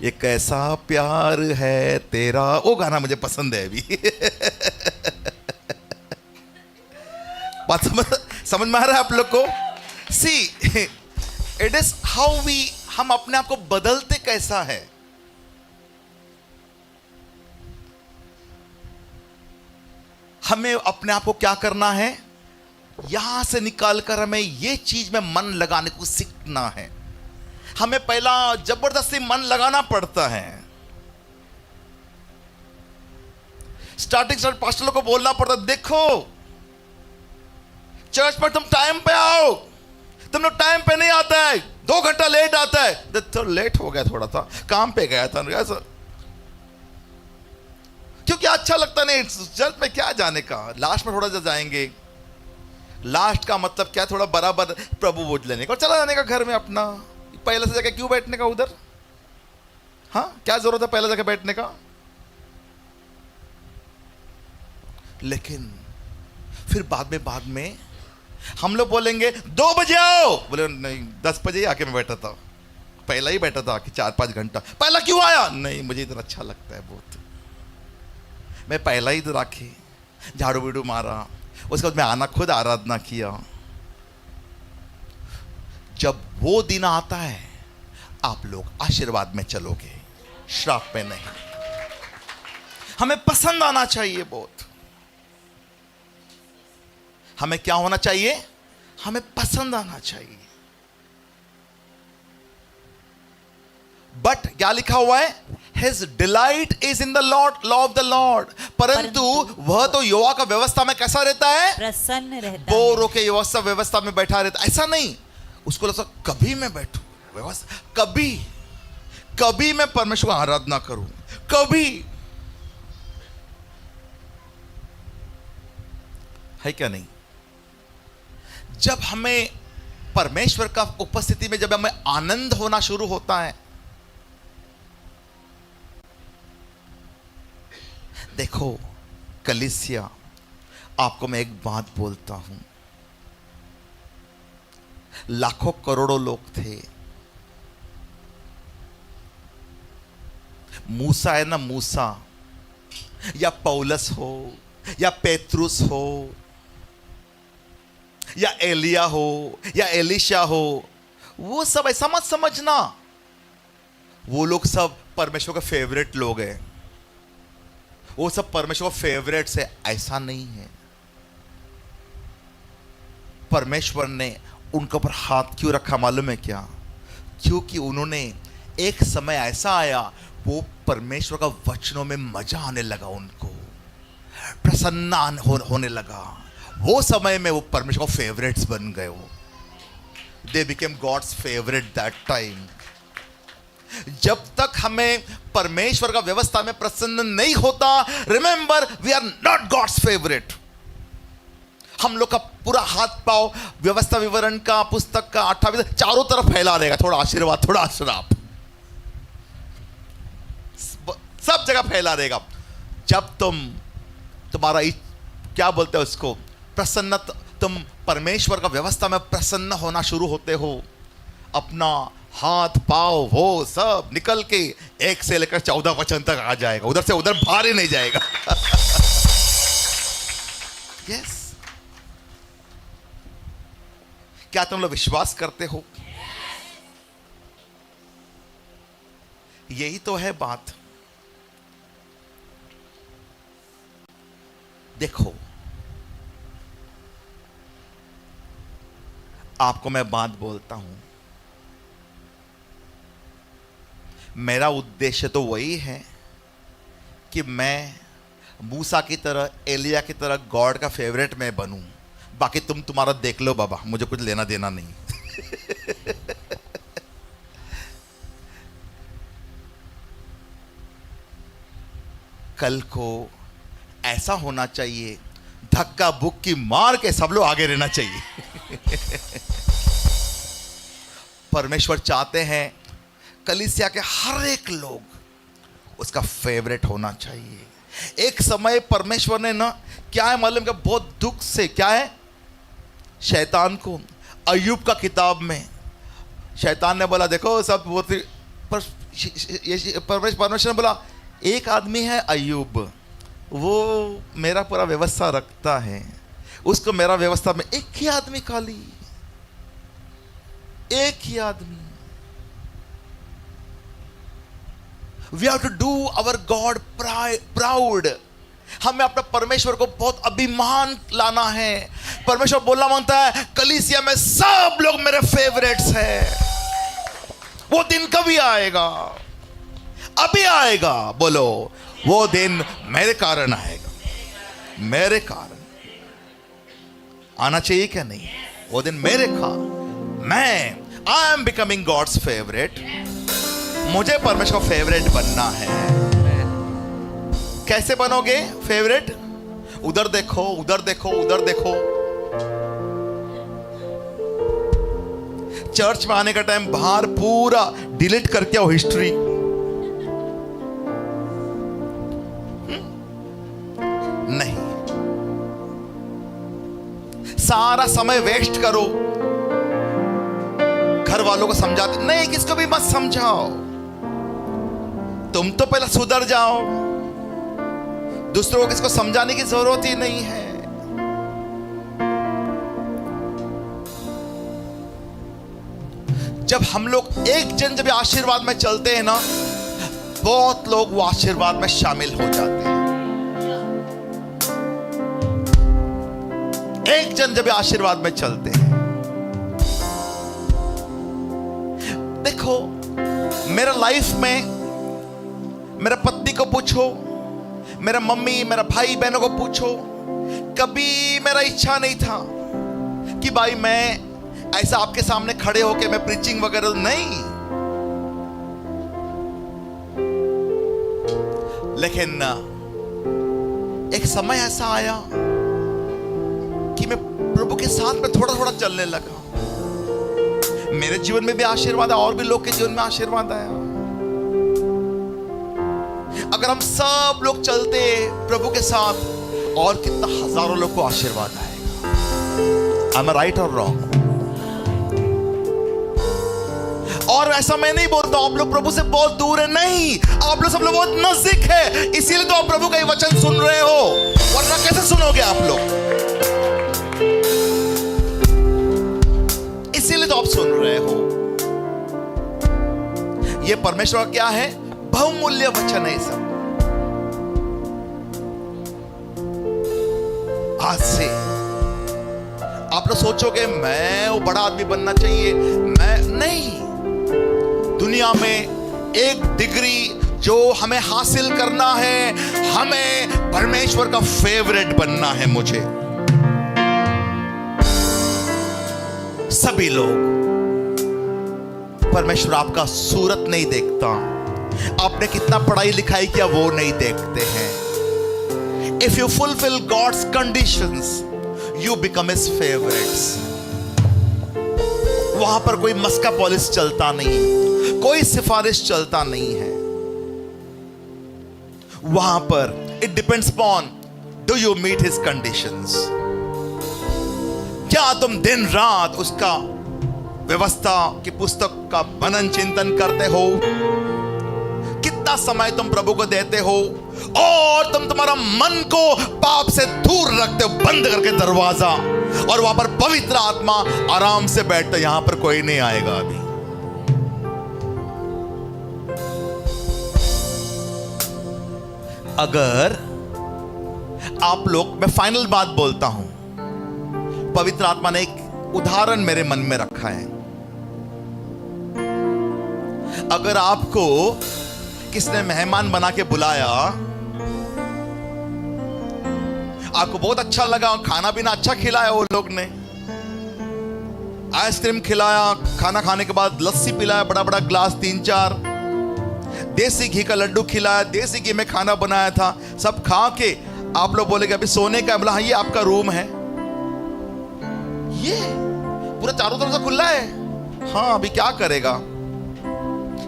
ये कैसा प्यार है तेरा, वो गाना मुझे पसंद है अभी। बात समझ में आ रहा है आप लोग को? See it is how we, हम अपने आप को बदलते कैसा है। हमें अपने आप को क्या करना है? यहां से निकालकर हमें ये चीज में मन लगाने को सीखना है। हमें पहला जबरदस्ती मन लगाना पड़ता है। स्टार्टिंग पास्टर को बोलना पड़ता, देखो चर्च पर तुम टाइम पे आओ, तुम लोग टाइम पे नहीं आता है, 2 घंटा लेट आता है। तो लेट हो गया, थोड़ा सा काम पे गया था ऐसा, क्योंकि अच्छा लगता नहीं चर्च में क्या जाने का, लास्ट में थोड़ा सा जाएंगे। लास्ट का मतलब क्या? थोड़ा बराबर प्रभु बोझ लेने का और चला जाने का घर में अपना। पहले से जाके क्यों बैठने का उधर? हाँ, क्या जरूरत है पहले जाके बैठने का? लेकिन फिर बाद में हम लोग बोलेंगे 2 बजे आओ, बोले नहीं 10 बजे ही आके मैं बैठा था, पहला ही बैठा था कि 4-5 घंटा। पहला क्यों आया? नहीं मुझे इधर अच्छा लगता है बहुत, मैं पहला ही इधर आके झाड़ू बीड़ू मारा, उसके बाद मैं आना खुद आराधना किया। जब वो दिन आता है आप लोग आशीर्वाद में चलोगे, श्राप में नहीं। हमें पसंद आना चाहिए बहुत। हमें क्या होना चाहिए? हमें पसंद आना चाहिए। बट क्या लिखा हुआ है? His delight is in the Lord, law of the Lord. परंतु वह तो यहोवा का व्यवस्था में कैसा रहता है? प्रसन्न रहता है। बोर होके व्यवस्था में बैठा रहता है, ऐसा नहीं। उसको लगता कभी मैं बैठूं व्यवस्था, कभी मैं परमेश्वर की आराधना करूं, कभी, है क्या नहीं? जब हमें परमेश्वर का उपस्थिति में जब हमें आनंद होना शुरू होता है, देखो कलीसिया, आपको मैं एक बात बोलता हूं, लाखों करोड़ों लोग थे। मूसा है ना, मूसा या पौलुस हो या पेत्रुस हो या एलिया हो या एलिशा हो, वो सब ऐसा मत समझना, वो लोग सब परमेश्वर के फेवरेट लोग हैं। वो सब परमेश्वर का फेवरेट्स है, ऐसा नहीं है। परमेश्वर ने उनके ऊपर हाथ क्यों रखा मालूम है क्या? क्योंकि उन्होंने एक समय ऐसा आया, वो परमेश्वर का वचनों में मजा आने लगा, उनको प्रसन्न होने लगा। वो समय में वो परमेश्वर का फेवरेट्स बन गए। वो they became God's favourite that time. जब तक हमें परमेश्वर का व्यवस्था में प्रसन्न नहीं होता, remember we are not God's favourite. हम लोग का पूरा हाथ पाव व्यवस्था विवरण का, पुस्तक का, 28 चारों तरफ फैला रहेगा, थोड़ा आशीर्वाद थोड़ा श्राप, सब जगह फैला रहेगा। जब तुम्हारा क्या बोलते हैं उसको, प्रसन्न, तुम परमेश्वर का व्यवस्था में प्रसन्न होना शुरू होते हो, अपना हाथ पाव वो सब निकल के 1 से लेकर 14 वचन तक आ जाएगा, उधर से उधर भारी नहीं जाएगा। यस। क्या तुम लोग विश्वास करते हो? यही तो है बात। देखो, आपको मैं बात बोलता हूं, मेरा उद्देश्य तो वही है कि मैं मूसा की तरह, एलिया की तरह गॉड का फेवरेट मैं बनूं। बाकी तुम तुम्हारा देख लो बाबा, मुझे कुछ लेना देना नहीं। कल को ऐसा होना चाहिए, धक्का बुक्की मार के सब लोग आगे रहना चाहिए। परमेश्वर चाहते हैं कलीसिया के हर एक लोग उसका फेवरेट होना चाहिए। एक समय परमेश्वर ने ना, क्या है मालूम, क्या बहुत दुख से, क्या है, शैतान को, अय्यूब का किताब में शैतान ने बोला, देखो सब वो, परमेश्वर ने बोला, एक आदमी है अय्यूब, वो मेरा पूरा व्यवस्था रखता है, उसको मेरा व्यवस्था में एक ही आदमी खाली, एक ही आदमी। We have to do our God proud। हमें अपना परमेश्वर को बहुत अभिमान लाना है। परमेश्वर बोलना मांगता है, कलीसिया में सब लोग मेरे फेवरेट्स हैं। वो दिन कभी आएगा? अभी आएगा। बोलो, वो दिन मेरे कारण आएगा, मेरे कारण आना चाहिए क्या नहीं? वो दिन मेरे मैं I am becoming God's favourite. मुझे परमेश्वर का फेवरेट बनना है। कैसे बनोगे फेवरेट? उधर देखो, उधर देखो, उधर देखो। चर्च में आने का टाइम बाहर पूरा डिलीट करके आओ हिस्ट्री। नहीं, सारा समय वेस्ट करो, घर वालों को समझाते नहीं, किसको भी मत समझाओ, तुम तो पहले सुधर जाओ, दूसरों को किसको समझाने की जरूरत ही नहीं है। जब हम लोग एक जन जब आशीर्वाद में चलते हैं ना, बहुत लोग वो आशीर्वाद में शामिल हो जाते हैं। एक जन जब आशीर्वाद में चलते हैं, देखो मेरा लाइफ में, मेरा पत्नी को पूछो, मेरा मम्मी, मेरा भाई बहनों को पूछो, कभी मेरा इच्छा नहीं था कि भाई मैं ऐसा आपके सामने खड़े होके मैं प्रीचिंग वगैरह, नहीं। लेकिन एक समय ऐसा आया कि मैं प्रभु के साथ में थोड़ा थोड़ा चलने लगा। मेरे जीवन में भी आशीर्वाद आया, और भी लोग के जीवन में आशीर्वाद आया। अगर हम सब लोग चलते प्रभु के साथ, और कितना हजारों लोग को आशीर्वाद आएगा। Am I right or wrong? और ऐसा मैं नहीं बोलता आप लोग प्रभु से बहुत दूर है, नहीं, आप लोग सब लोग बहुत नजदीक है। इसीलिए तो आप प्रभु का ये वचन सुन रहे हो, वरना कैसे सुनोगे आप लोग? इसीलिए तो आप सुन रहे हो। ये परमेश्वर का क्या है? बहुमूल्य वचन है सब। आज से आप लोग सोचोगे मैं वो बड़ा आदमी बनना चाहिए, मैं नहीं। दुनिया में एक डिग्री जो हमें हासिल करना है, हमें परमेश्वर का फेवरेट बनना है। मुझे सभी लोग, परमेश्वर आपका सूरत नहीं देखता, आपने कितना पढ़ाई लिखाई किया वो नहीं देखते हैं। If you fulfill God's conditions, you become His favorites. वहां पर कोई मस्का पॉलिश चलता नहीं, कोई सिफारिश चलता नहीं है। वहां पर it depends upon do you meet His conditions. क्या तुम दिन रात उसका व्यवस्था की पुस्तक का मनन चिंतन करते हो? कितना समय तुम प्रभु को देते हो? और तुम तुम्हारा मन को पाप से दूर रखते हो, बंद करके दरवाजा, और वहां पर पवित्र आत्मा आराम से बैठता। यहां पर कोई नहीं आएगा अभी। अगर आप लोग, मैं फाइनल बात बोलता हूं, पवित्र आत्मा ने एक उदाहरण मेरे मन में रखा है। अगर आपको किसने मेहमान बना के बुलाया, आपको बहुत अच्छा लगा, खाना पीना अच्छा खिलाया, वो लोग ने आइसक्रीम खिलाया, खाना खाने के बाद लस्सी पिलाया, बड़ा बड़ा ग्लास 3-4, देसी घी का लड्डू खिलाया, देसी घी में खाना बनाया था, सब खा के आप लोग बोलेगे अभी सोने का। बोला हाँ, ये आपका रूम है, ये पूरा चारों तरफ से खुला है। हाँ, अभी क्या करेगा,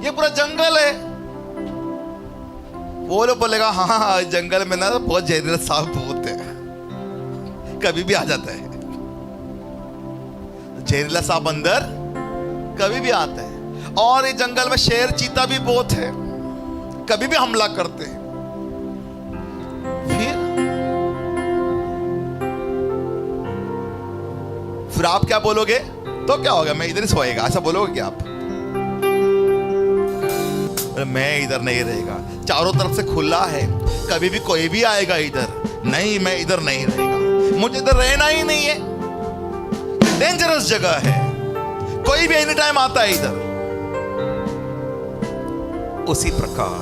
ये पूरा जंगल है। वो लोग बोलेगा हाँ, जंगल में ना बहुत जहरीला सांप बहुत है, कभी भी आ जाता है। जहरीला सांप अंदर कभी भी आता है। और ये जंगल में शेर चीता भी बहुत है, कभी भी हमला करते हैं। फिर आप क्या बोलोगे? तो क्या होगा, मैं इधर ही सोएगा, ऐसा बोलोगे क्या आप? मैं इधर नहीं रहेगा, चारों तरफ से खुला है, कभी भी कोई भी आएगा इधर। नहीं, मैं इधर नहीं रहेगा, मुझे इधर रहना ही नहीं है, डेंजरस जगह है, कोई भी एनी टाइम आता है इधर। उसी प्रकार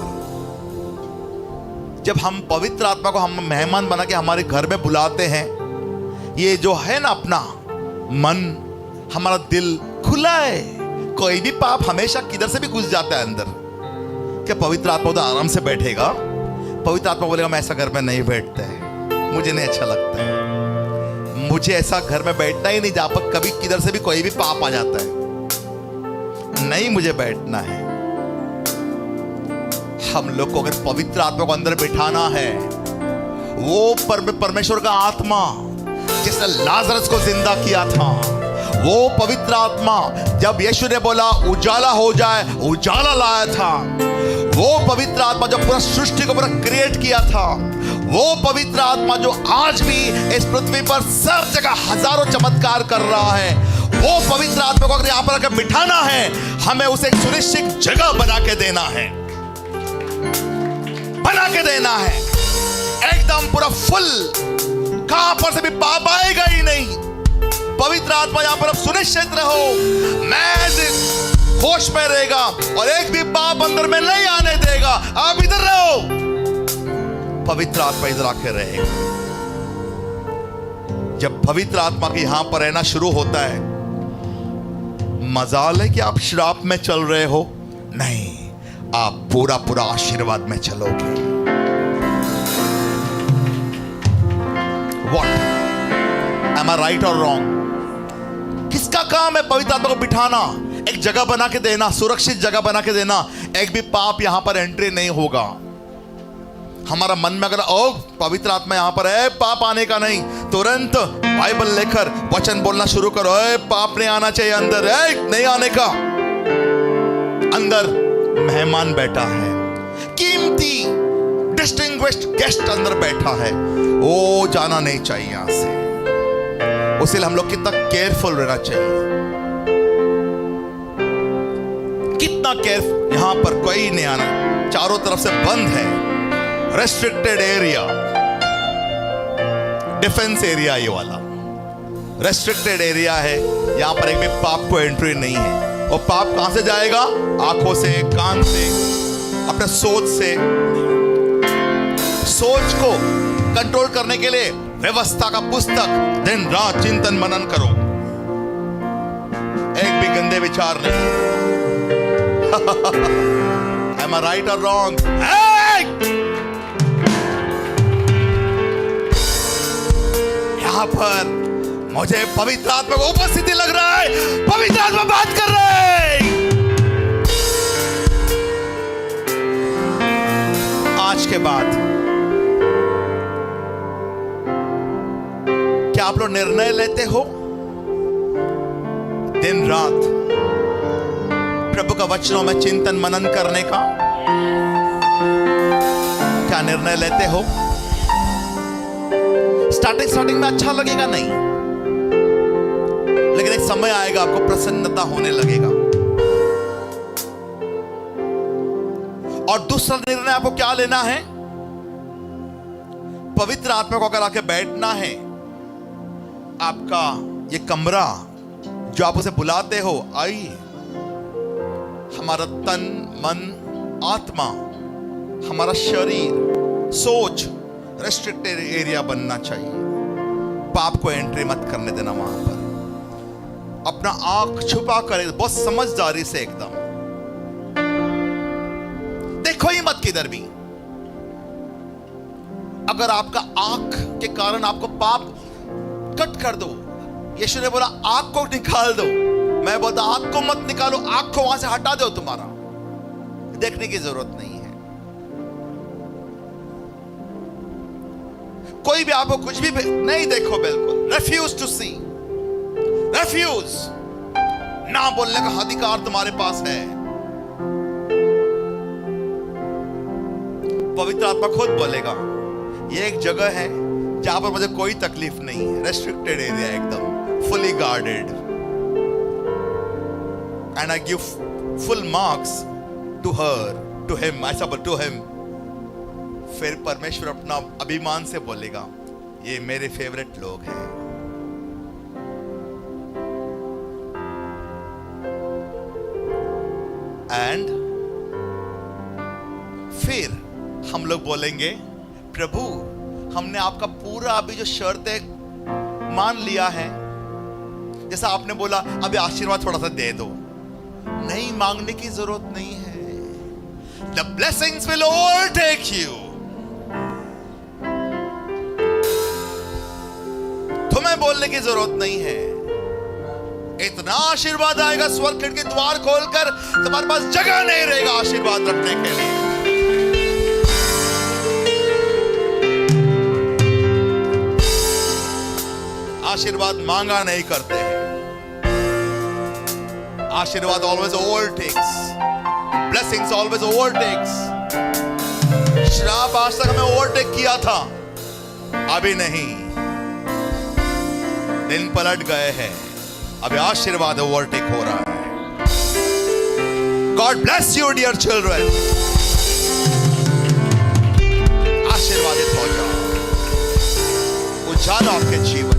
जब हम पवित्र आत्मा को हम मेहमान बना के हमारे घर में बुलाते हैं, ये जो है ना अपना मन, हमारा दिल खुला है, कोई भी पाप हमेशा किधर से भी घुस जाता है अंदर। क्या पवित्र आत्मा तो आराम से बैठेगा? पवित्र आत्मा बोलेगा मैं ऐसा घर में नहीं बैठता है, मुझे नहीं अच्छा लगता है, मुझे ऐसा घर में बैठना ही नहीं जहां पर कभी किधर से भी कोई भी पाप आ जाता है, नहीं मुझे बैठना है। हम लोग को अगर पवित्र आत्मा को अंदर बिठाना है, वो परमेश्वर का आत्मा जिसने लाजरस को जिंदा किया था, वो पवित्र आत्मा जब यीशु ने बोला उजाला हो जाए, उजाला लाया था, वो पवित्र आत्मा जो पूरा सृष्टि को पूरा क्रिएट किया था, वो पवित्र आत्मा जो आज भी इस पृथ्वी पर सब जगह हजारों चमत्कार कर रहा है, वो पवित्र आत्मा को अगर यहां पर आकर बिठाना है, हमें उसे एक सुनिश्चित जगह बना के देना है, बना के देना है, एकदम पूरा फुल, कहां पर से भी पाप आएगा ही नहीं। पवित्र आत्मा यहां पर अब सुनिश्चित रहो, मैं होश में रहेगा और एक भी पाप अंदर में नहीं आने देगा। आप इधर रहो, पवित्र आत्मा इधर आके रहेगा। जब पवित्र आत्मा के यहां पर रहना शुरू होता है, मजाल है कि आप श्राप में चल रहे हो, नहीं, आप पूरा पूरा आशीर्वाद में चलोगे। What? Am I right or wrong? किसका काम है पवित्र आत्मा को बिठाना, एक जगह बना के देना, सुरक्षित जगह बना के देना, एक भी पाप यहां पर एंट्री नहीं होगा। हमारा मन में अगर ओ पवित्र आत्मा यहां पर है, पाप आने का नहीं, तुरंत बाइबल लेकर वचन बोलना शुरू करो, पाप नहीं आना चाहिए अंदर, नहीं आने का। अंदर मेहमान बैठा है, कीमती डिस्टिंग्विश्ड गेस्ट अंदर बैठा है, वो जाना नहीं चाहिए यहां से। उसलिए हम लोग कितना केयरफुल रहना चाहिए, कितना केयरफुल। यहां पर कोई नहीं आना, चारों तरफ से बंद है, रेस्ट्रिक्टेड एरिया, डिफेंस एरिया ये वाला रेस्ट्रिक्टेड एरिया है। यहां पर एक भी पाप को एंट्री नहीं है। और पाप कहां से जाएगा? आंखों से, कान से, अपने सोच से। सोच को कंट्रोल करने के लिए व्यवस्था का पुस्तक दिन रात चिंतन मनन करो। एक भी गंदे विचार नहीं। Am I right or wrong? यहां पर मुझे पवित्र आत्मा को उपस्थिति लग रहा है। पवित्र आत्मा बात कर रहा है। आज के बाद क्या आप लोग निर्णय लेते हो दिन रात प्रभु का वचनों में चिंतन मनन करने का? क्या निर्णय लेते हो? स्टार्टिंग में अच्छा लगेगा नहीं, लेकिन एक समय आएगा आपको प्रसन्नता होने लगेगा। और दूसरा निर्णय आपको क्या लेना है? पवित्र आत्मा को अगर आके बैठना है, आपका ये कमरा जो आप उसे बुलाते हो, आइए, हमारा तन, मन, आत्मा, हमारा शरीर, सोच रेस्ट्रिक्टेड एरिया बनना चाहिए। पाप को एंट्री मत करने देना वहां पर। अपना आंख छुपा कर बहुत समझदारी से एकदम देखो ही मत किधर भी। अगर आपका आंख के कारण आपको पाप, कट कर दो। यीशु ने बोला आंख को निकाल दो। मैं बोलता आंख को मत निकालो, आंख को वहां से हटा दो। तुम्हारा देखने की जरूरत नहीं है। कोई भी आपको कुछ भी नहीं देखो, बिल्कुल रेफ्यूज टू सी, रेफ्यूज। ना बोलने का अधिकार तुम्हारे पास है। पवित्र आत्मा खुद बोलेगा ये एक जगह है जहां पर मुझे कोई तकलीफ नहीं है। रेस्ट्रिक्टेड एरिया, एकदम fully guarded, and I give full marks to her, to him, ऐसा बोल, टू हिम। फिर परमेश्वर अपना अभिमान से बोलेगा ये मेरे फेवरेट लोग हैं। एंड फिर हम लोग बोलेंगे प्रभु हमने आपका पूरा अभी जो शर्तें मान लिया है, जैसा आपने बोला अभी आशीर्वाद थोड़ा सा दे दो, नहीं मांगने की जरूरत नहीं है। The blessings will overtake you. तुम्हें बोलने की जरूरत नहीं है। इतना आशीर्वाद आएगा, स्वर्ग खिड़की द्वार खोलकर तुम्हारे पास जगह नहीं रहेगा आशीर्वाद रखने के लिए। आशीर्वाद मांगा नहीं करते हैं। आशीर्वाद always overtakes, blessings always overtakes. श्राप आज तक हमें ओवरटेक किया था, अभी नहीं। दिन पलट गए हैं, अभी आशीर्वाद ओवरटेक हो रहा है। God bless you dear children. आशीर्वादित हो जाओ, उजाला आपके जीवन।